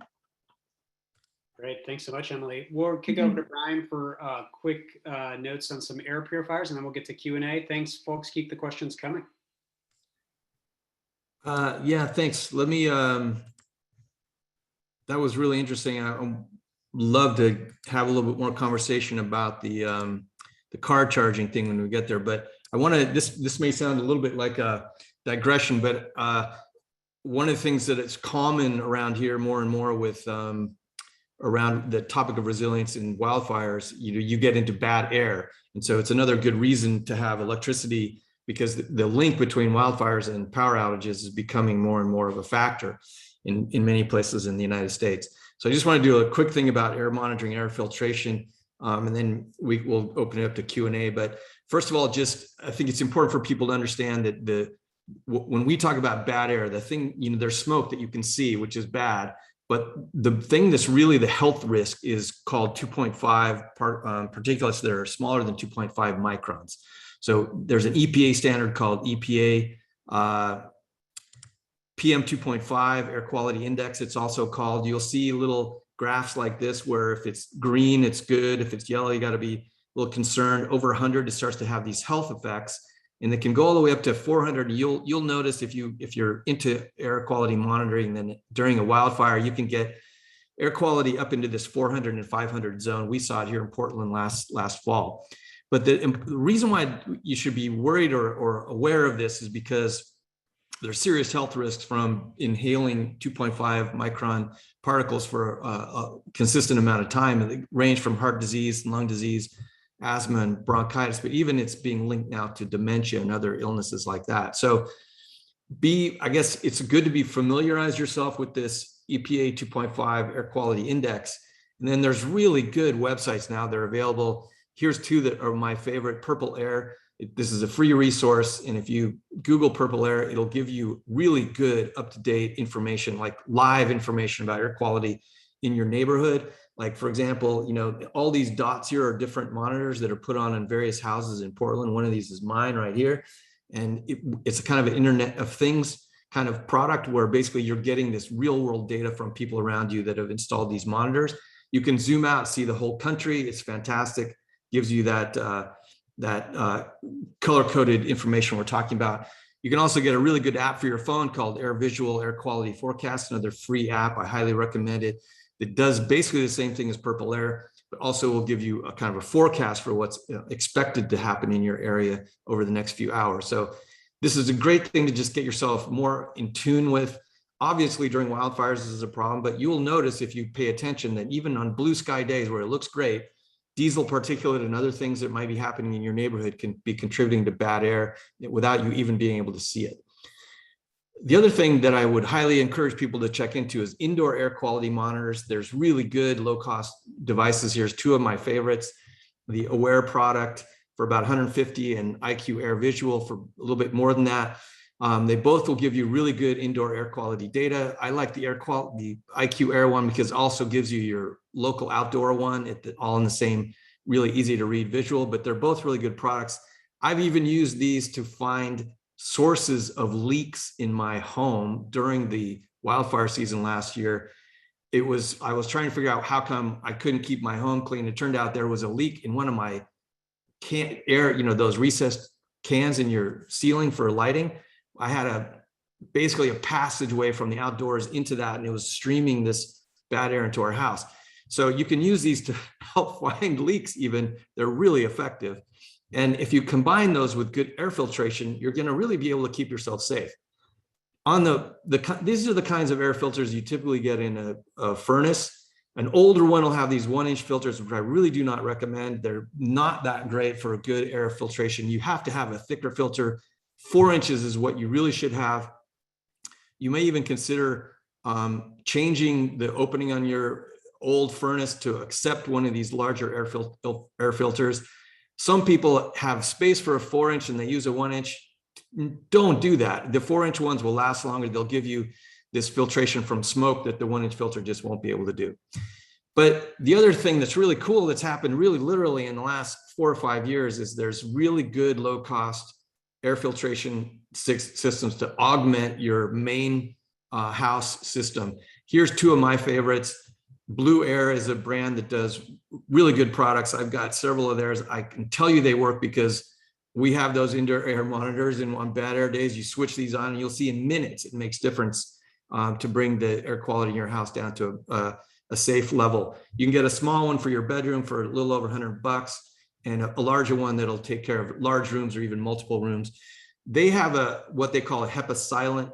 Great, thanks so much, Emily. We'll kick over to Brian for quick notes on some air purifiers, and then we'll get to Q&A. Thanks, folks. Keep the questions coming. Yeah, thanks. Let me, that was really interesting. I love to have a little bit more conversation about the car charging thing when we get there, but I want to, this may sound a little bit like a digression, but one of the things that it's common around here more and more with around the topic of resilience in wildfires, you get into bad air. And so it's another good reason to have electricity, because the link between wildfires and power outages is becoming more and more of a factor in many places in the United States. So I just want to do a quick thing about air monitoring, air filtration, and then we will open it up to Q&A. But first of all, I think it's important for people to understand that when we talk about bad air, the thing, there's smoke that you can see, which is bad. But the thing that's really the health risk is called 2.5 particulates that are smaller than 2.5 microns. So there's an EPA standard called EPA PM 2.5 air quality index. It's also called, you'll see little graphs like this where if it's green, it's good. If it's yellow, you got to be a little concerned. Over 100, it starts to have these health effects. And it can go all the way up to 400. You'll notice if you're into air quality monitoring, then during a wildfire, you can get air quality up into this 400 and 500 zone. We saw it here in Portland last fall. But the reason why you should be worried or aware of this is because there's serious health risks from inhaling 2.5 micron particles for a consistent amount of time. And they range from heart disease, lung disease, asthma, and bronchitis, but even it's being linked now to dementia and other illnesses like that. So I guess it's good to familiarize yourself with this EPA 2.5 air quality index. And then there's really good websites now that are available. Here's two that are my favorite. Purple Air. This is a free resource. And if you Google Purple Air, it'll give you really good up-to-date information, like live information about air quality in your neighborhood. Like, for example, all these dots here are different monitors that are put on in various houses in Portland. One of these is mine right here. And it's a kind of an Internet of Things kind of product where basically you're getting this real world data from people around you that have installed these monitors. You can zoom out, see the whole country. It's fantastic. Gives you that color-coded information we're talking about. You can also get a really good app for your phone called Air Visual Air Quality Forecast, another free app. I highly recommend it. It does basically the same thing as Purple Air, but also will give you a kind of a forecast for what's expected to happen in your area over the next few hours. So this is a great thing to just get yourself more in tune with. Obviously, during wildfires, this is a problem, but you will notice if you pay attention that even on blue sky days where it looks great, diesel particulate and other things that might be happening in your neighborhood can be contributing to bad air without you even being able to see it. The other thing that I would highly encourage people to check into is indoor air quality monitors. There's really good low-cost devices. Here's two of my favorites, the Aware product for about $150 and IQ Air Visual for a little bit more than that. They both will give you really good indoor air quality data. I like the IQ Air one because it also gives you your local outdoor one, all in the same really easy to read visual, but they're both really good products. I've even used these to find sources of leaks in my home during the wildfire season last year. I was trying to figure out how come I couldn't keep my home clean. It turned out there was a leak in one of my those recessed cans in your ceiling for lighting. I had basically a passageway from the outdoors into that, and it was streaming this bad air into our house. So you can use these to help find leaks even. They're really effective. And if you combine those with good air filtration, you're going to really be able to keep yourself safe. On these are the kinds of air filters you typically get in a furnace. An older one will have these 1-inch filters, which I really do not recommend. They're not that great for a good air filtration. You have to have a thicker filter. 4 inches is what you really should have. You may even consider changing the opening on your old furnace to accept one of these larger air filters. Some people have space for a 4-inch and they use a 1-inch. Don't do that. The 4-inch ones will last longer. They'll give you this filtration from smoke that the 1-inch filter just won't be able to do. But the other thing that's really cool that's happened really literally in the last 4 or 5 years is there's really good low cost air filtration systems to augment your main house system. Here's 2 of my favorites. Blue Air is a brand that does really good products. I've got several of theirs. I can tell you they work because we have those indoor air monitors, and on bad air days, you switch these on and you'll see in minutes it makes difference to bring the air quality in your house down to a safe level. You can get a small one for your bedroom for a little over $100 and a larger one that'll take care of large rooms or even multiple rooms. They have what they call a HEPA silent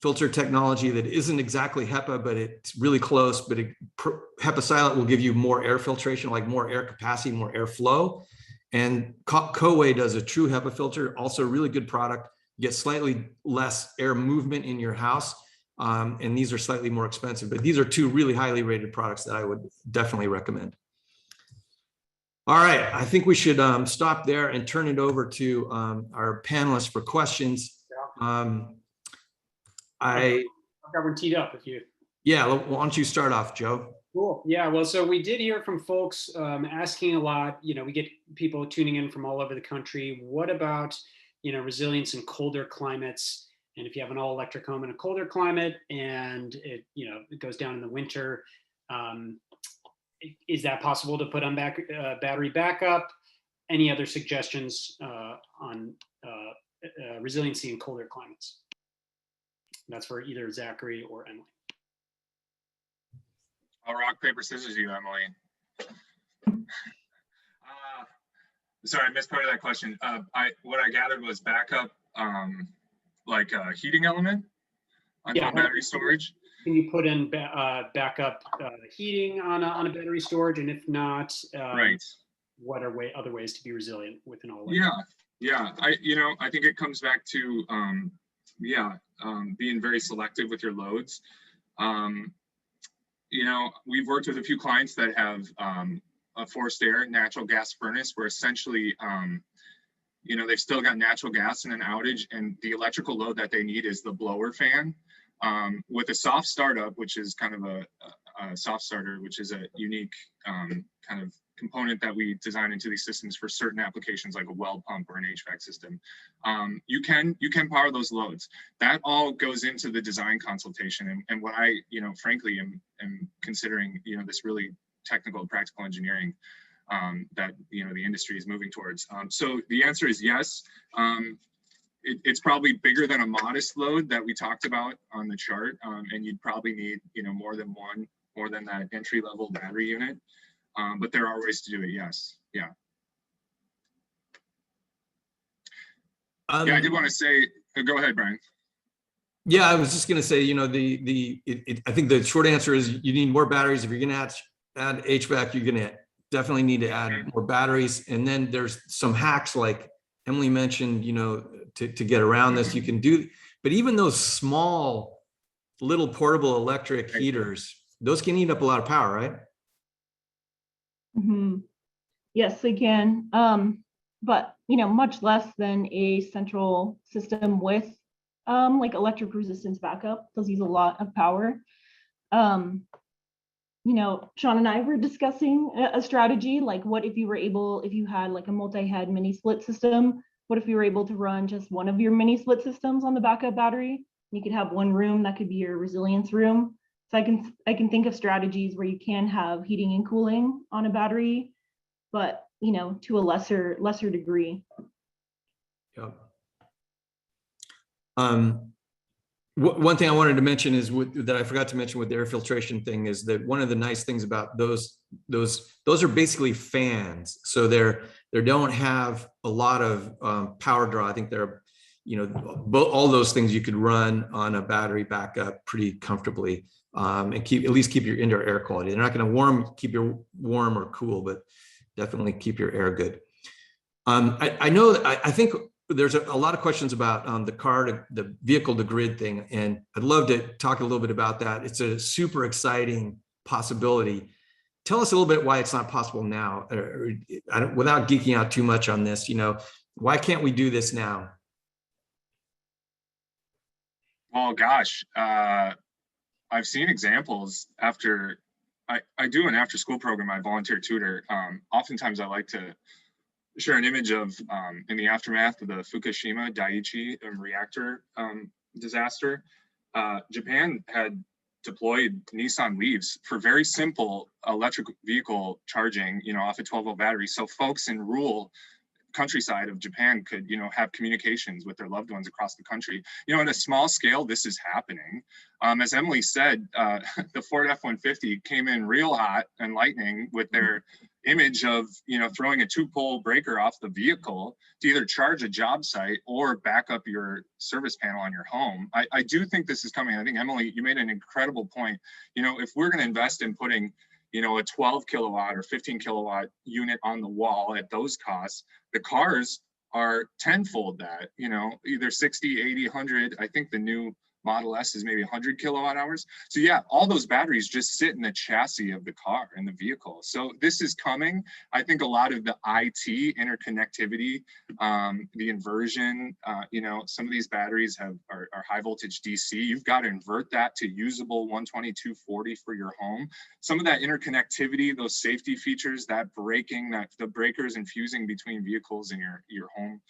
filter technology that isn't exactly HEPA, but it's really close. But HEPA silent will give you more air filtration, like more air capacity, more air flow. And Coway does a true HEPA filter, also a really good product. You get slightly less air movement in your house. And these are slightly more expensive, but these are 2 really highly rated products that I would definitely recommend. All right, I think we should stop there and turn it over to our panelists for questions. I've got one teed up with you. Yeah, why don't you start off, Joe? Cool. Yeah, well, so we did hear from folks asking a lot. We get people tuning in from all over the country. What about, resilience in colder climates? And if you have an all electric home in a colder climate and it goes down in the winter, is that possible to put on battery backup? Any other suggestions on resiliency in colder climates? That's for either Zachary or Emily. I'll rock, paper, scissors you, Emily. Sorry, I missed part of that question. What I gathered was backup, like a heating element on battery storage. Can you put in backup heating on a battery storage? And if not, right, what are other ways to be resilient with an all? Yeah. I think it comes back to being very selective with your loads. We've worked with a few clients that have a forced air natural gas furnace where essentially, they've still got natural gas in an outage, and the electrical load that they need is the blower fan. With a soft startup, which is kind of a soft starter, which is a unique kind of component that we design into these systems for certain applications like a well pump or an HVAC system. You can power those loads. That all goes into the design consultation. And what I, frankly, am considering, this really technical, practical engineering that, the industry is moving towards. So the answer is yes. It's probably bigger than a modest load that we talked about on the chart. And you'd probably need, more than that entry level battery unit. But there are ways to do it. Yes. Yeah. I did want to say, go ahead, Brian. Yeah, I was just going to say, I think the short answer is you need more batteries. If you're going to add HVAC, you're going to definitely need to add more batteries. And then there's some hacks like Emily mentioned, to get around this. You can do, but even those small little portable electric heaters, those can eat up a lot of power, right? Mm-hmm. Yes, they can. But much less than a central system with like electric resistance backup. Those use a lot of power. Sean and I were discussing a strategy, like what if you had like a multi-head mini split system, what if you were able to run just one of your mini split systems on the backup battery? You could have one room that could be your resilience room. So I can think of strategies where you can have heating and cooling on a battery, but to a lesser degree. Yeah. One thing I wanted to mention is that I forgot to mention with the air filtration thing is that one of the nice things about those are basically fans. So they don't have a lot of power draw. I think they're, all those things you could run on a battery backup pretty comfortably. and at least keep your indoor air quality. They're not going to keep you warm or cool, but definitely keep your air good. I know that I think there's a lot of questions about the vehicle to grid thing, and I'd love to talk a little bit about that. It's a super exciting possibility. Tell us a little bit why it's not possible now, without geeking out too much on this. Why can't we do this now? Oh gosh, I've seen examples after I do an after school program. I volunteer tutor. Oftentimes I like to share an image of in the aftermath of the Fukushima Daiichi reactor disaster. Japan had deployed Nissan Leafs for very simple electric vehicle charging, off a 12-volt battery. So folks in rural countryside of Japan could, have communications with their loved ones across the country. At a small scale, this is happening. As Emily said, the Ford F-150 came in real hot and lightning with their image of, throwing a 2-pole breaker off the vehicle to either charge a job site or back up your service panel on your home. I do think this is coming. I think, Emily, you made an incredible point. If we're going to invest in putting a 12 kilowatt or 15 kilowatt unit on the wall at those costs, the cars are tenfold that, either 60, 80, 100. I think the new Model S is maybe 100 kilowatt hours. So yeah, all those batteries just sit in the chassis of the car and the vehicle. So this is coming. I think a lot of the IT interconnectivity, the inversion, some of these batteries are high voltage DC. You've got to invert that to usable 120, 240 for your home. Some of that interconnectivity, those safety features, that braking, the breakers and fusing between vehicles and your home,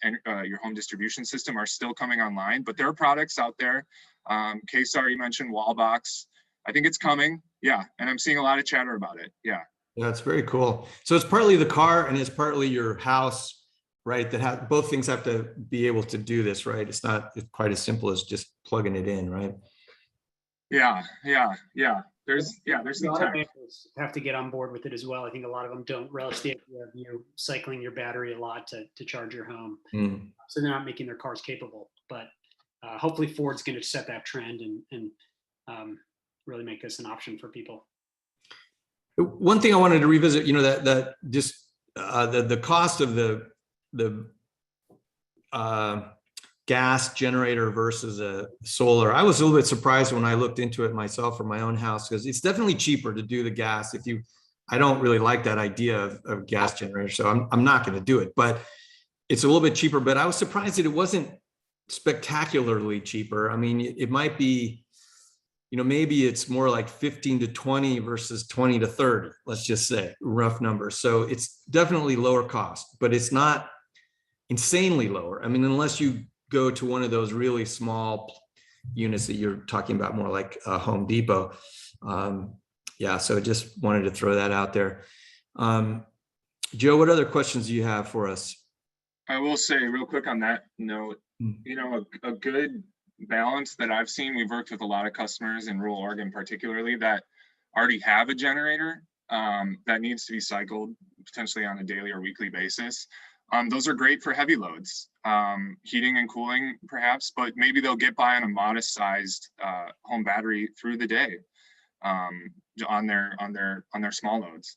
and your home distribution system are still coming online, but there are products out there. KSAR, you mentioned Wallbox. I think it's coming. Yeah. And I'm seeing a lot of chatter about it. Yeah. Yeah, it's very cool. So it's partly the car and it's partly your house, right? Both things have to be able to do this, right? It's quite as simple as just plugging it in, right? Yeah. There's some tech. Have to get on board with it as well. I think a lot of them don't relish the idea of you cycling your battery a lot to charge your home. So they're not making their cars capable. But hopefully Ford's going to set that trend and really make this an option for people. One thing I wanted to revisit, that just the cost of the gas generator versus a solar. I was a little bit surprised when I looked into it myself for my own house, because it's definitely cheaper to do the gas. I don't really like that idea of gas generator, so I'm not going to do it, but it's a little bit cheaper. But I was surprised that it wasn't spectacularly cheaper. I mean, it might be, maybe it's more like 15 to 20 versus 20 to 30, let's just say, rough numbers. So it's definitely lower cost, but it's not insanely lower. I mean, unless you go to one of those really small units that you're talking about, more like Home Depot. Yeah, so just wanted to throw that out there. Joe, what other questions do you have for us? I will say real quick on that note, a good balance that I've seen, we've worked with a lot of customers in rural Oregon particularly that already have a generator that needs to be cycled potentially on a daily or weekly basis. Those are great for heavy loads, heating and cooling perhaps, but maybe they'll get by on a modest sized home battery through the day on their small loads.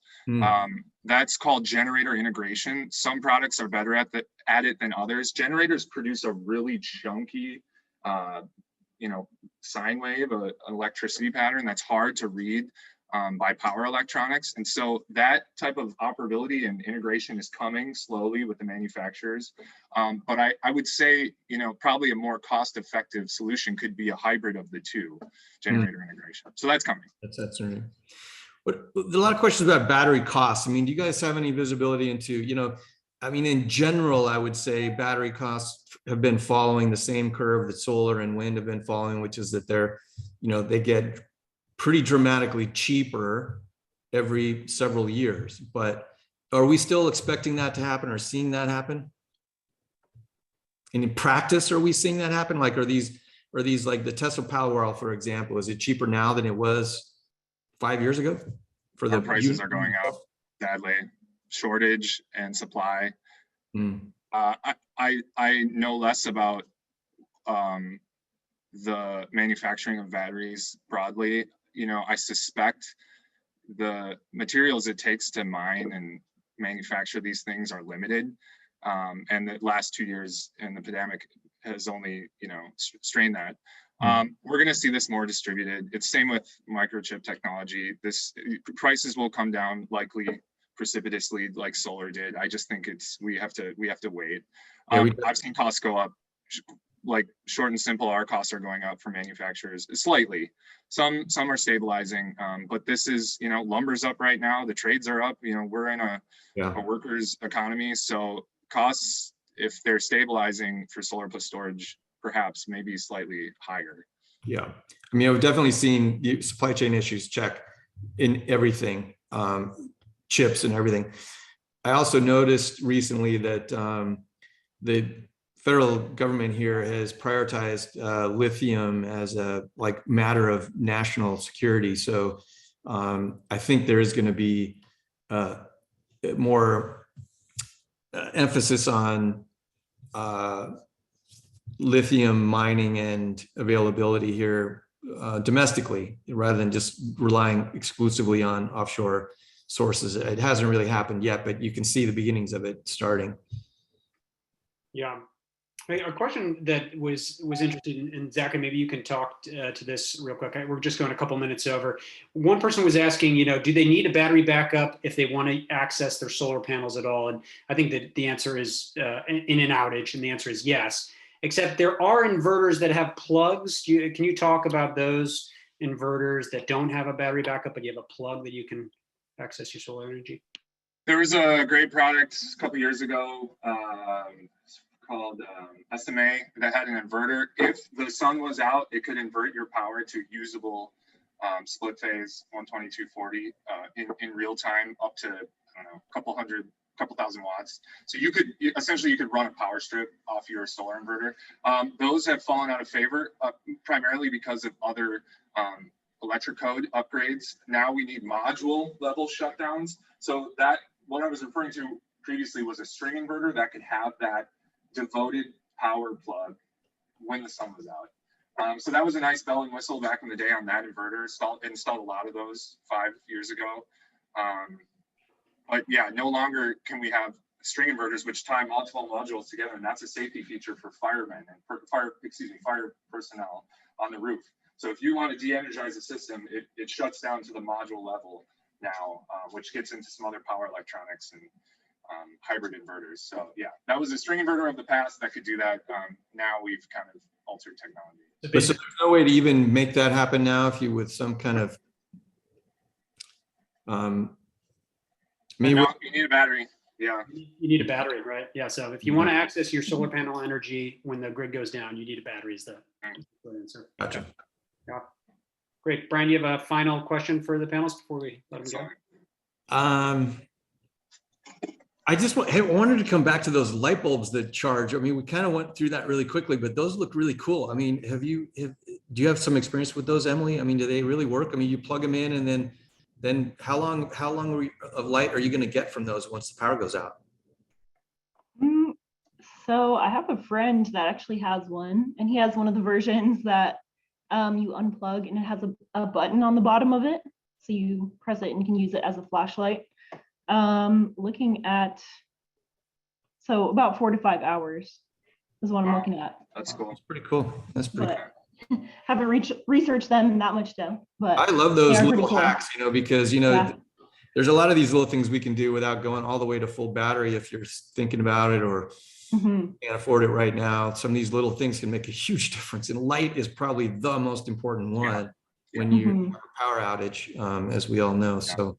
That's called generator integration. Some products are better at it than others. Generators produce a really chunky sine wave, an electricity pattern that's hard to read by power electronics. And so that type of operability and integration is coming slowly with the manufacturers. But I would say, probably a more cost-effective solution could be a hybrid of the two, generator integration. So that's coming. That's right. But a lot of questions about battery costs. I mean, do you guys have any visibility into, in general, I would say battery costs have been following the same curve that solar and wind have been following, which is that they get pretty dramatically cheaper every several years. But are we still expecting that to happen or seeing that happen? And in practice, are we seeing that happen? Like, are these like the Tesla Powerwall, for example, is it cheaper now than it was 5 years ago? Our prices are going up sadly. Shortage and supply. I know less about the manufacturing of batteries broadly, you know, I suspect the materials it takes to mine and manufacture these things are limited. And the last 2 years in the pandemic has only, you know, strained that. We're going to see this more distributed. It's same with microchip technology. Prices will come down likely precipitously like solar did. I just think we have to wait. I've seen costs go up. Like short and simple, our costs are going up for manufacturers slightly. Some are stabilizing, but this is, you know, lumber's up right now. The trades are up. You know, we're in a workers' economy, so costs, if they're stabilizing for solar plus storage, perhaps maybe slightly higher. Yeah, I mean, I've definitely seen the supply chain issues check in everything, chips and everything. I also noticed recently that the federal government here has prioritized lithium as a matter of national security. So I think there is going to be more emphasis on lithium mining and availability here domestically, rather than just relying exclusively on offshore sources. It hasn't really happened yet, but you can see the beginnings of it starting. Yeah. A question that was interested in, and Zach, maybe you can talk to this real quick. We're just going a couple minutes over. One person was asking, you know, do they need a battery backup if they want to access their solar panels at all? And I think that the answer is in an outage, and the answer is yes. Except there are inverters that have plugs. Can you talk about those inverters that don't have a battery backup, but you have a plug that you can access your solar energy? There was a great product a couple years ago called SMA that had an inverter. If the sun was out, it could invert your power to usable split phase 120/240 in real time up to, I don't know, couple thousand watts. So you could essentially run a power strip off your solar inverter. Those have fallen out of favor primarily because of other electric code upgrades. Now we need module level shutdowns. So that what I was referring to previously was a string inverter that could have that devoted power plug when the sun was out. So that was a nice bell and whistle back in the day on that inverter. Installed a lot of those 5 years ago. But yeah, no longer can we have string inverters which tie multiple modules together, and that's a safety feature for firemen and fire personnel on the roof. So if you want to de-energize the system, it shuts down to the module level now, which gets into some other power electronics and hybrid inverters. So yeah, that was a string inverter of the past that could do that. Now we've kind of altered technology. But so there's no way to even make that happen now if you with some kind of you need a battery. Yeah, you need a battery, right? Yeah. So if you want to access your solar panel energy when the grid goes down, you need a battery. Is the answer? Gotcha. Yeah. Great, Brian. Do you have a final question for the panelists before we let them go? I just wanted to come back to those light bulbs that charge. I mean, we kind of went through that really quickly, but those look really cool. I mean, do you have some experience with those, Emily? I mean, do they really work? I mean, you plug them in, and then how long of light are you going to get from those once the power goes out? So I have a friend that actually has one, and he has one of the versions that you unplug, and it has a button on the bottom of it. So you press it and you can use it as a flashlight. Looking at, so about 4 to 5 hours is what I'm looking at. That's cool. That's pretty cool. That's pretty cool. Haven't researched them that much though, but I love those little cool hacks, you know, because, you know, there's a lot of these little things we can do without going all the way to full battery if you're thinking about it or can't afford it right now. Some of these little things can make a huge difference, and light is probably the most important one when you have a power outage, as we all know. So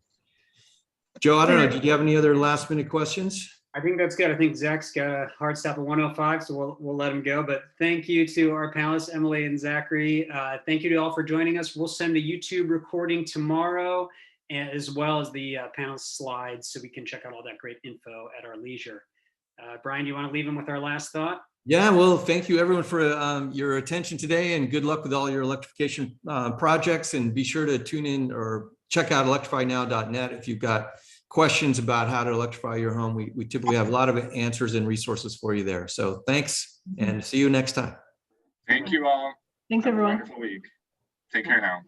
Joe, I don't know, did you have any other last minute questions? I think that's good. I think Zach's got a hard stop at 1:05, so we'll let him go. But thank you to our panelists, Emily and Zachary. Thank you to all for joining us. We'll send a YouTube recording tomorrow, as well as the panel slides, so we can check out all that great info at our leisure. Brian, do you want to leave him with our last thought? Yeah, well, thank you everyone for your attention today, and good luck with all your electrification projects. And be sure to tune in or check out electrifynow.net if you've got questions about how to electrify your home. We typically have a lot of answers and resources for you there. So thanks, and see you next time. Thank you all. Thanks, Have a everyone. wonderful week. Take care now.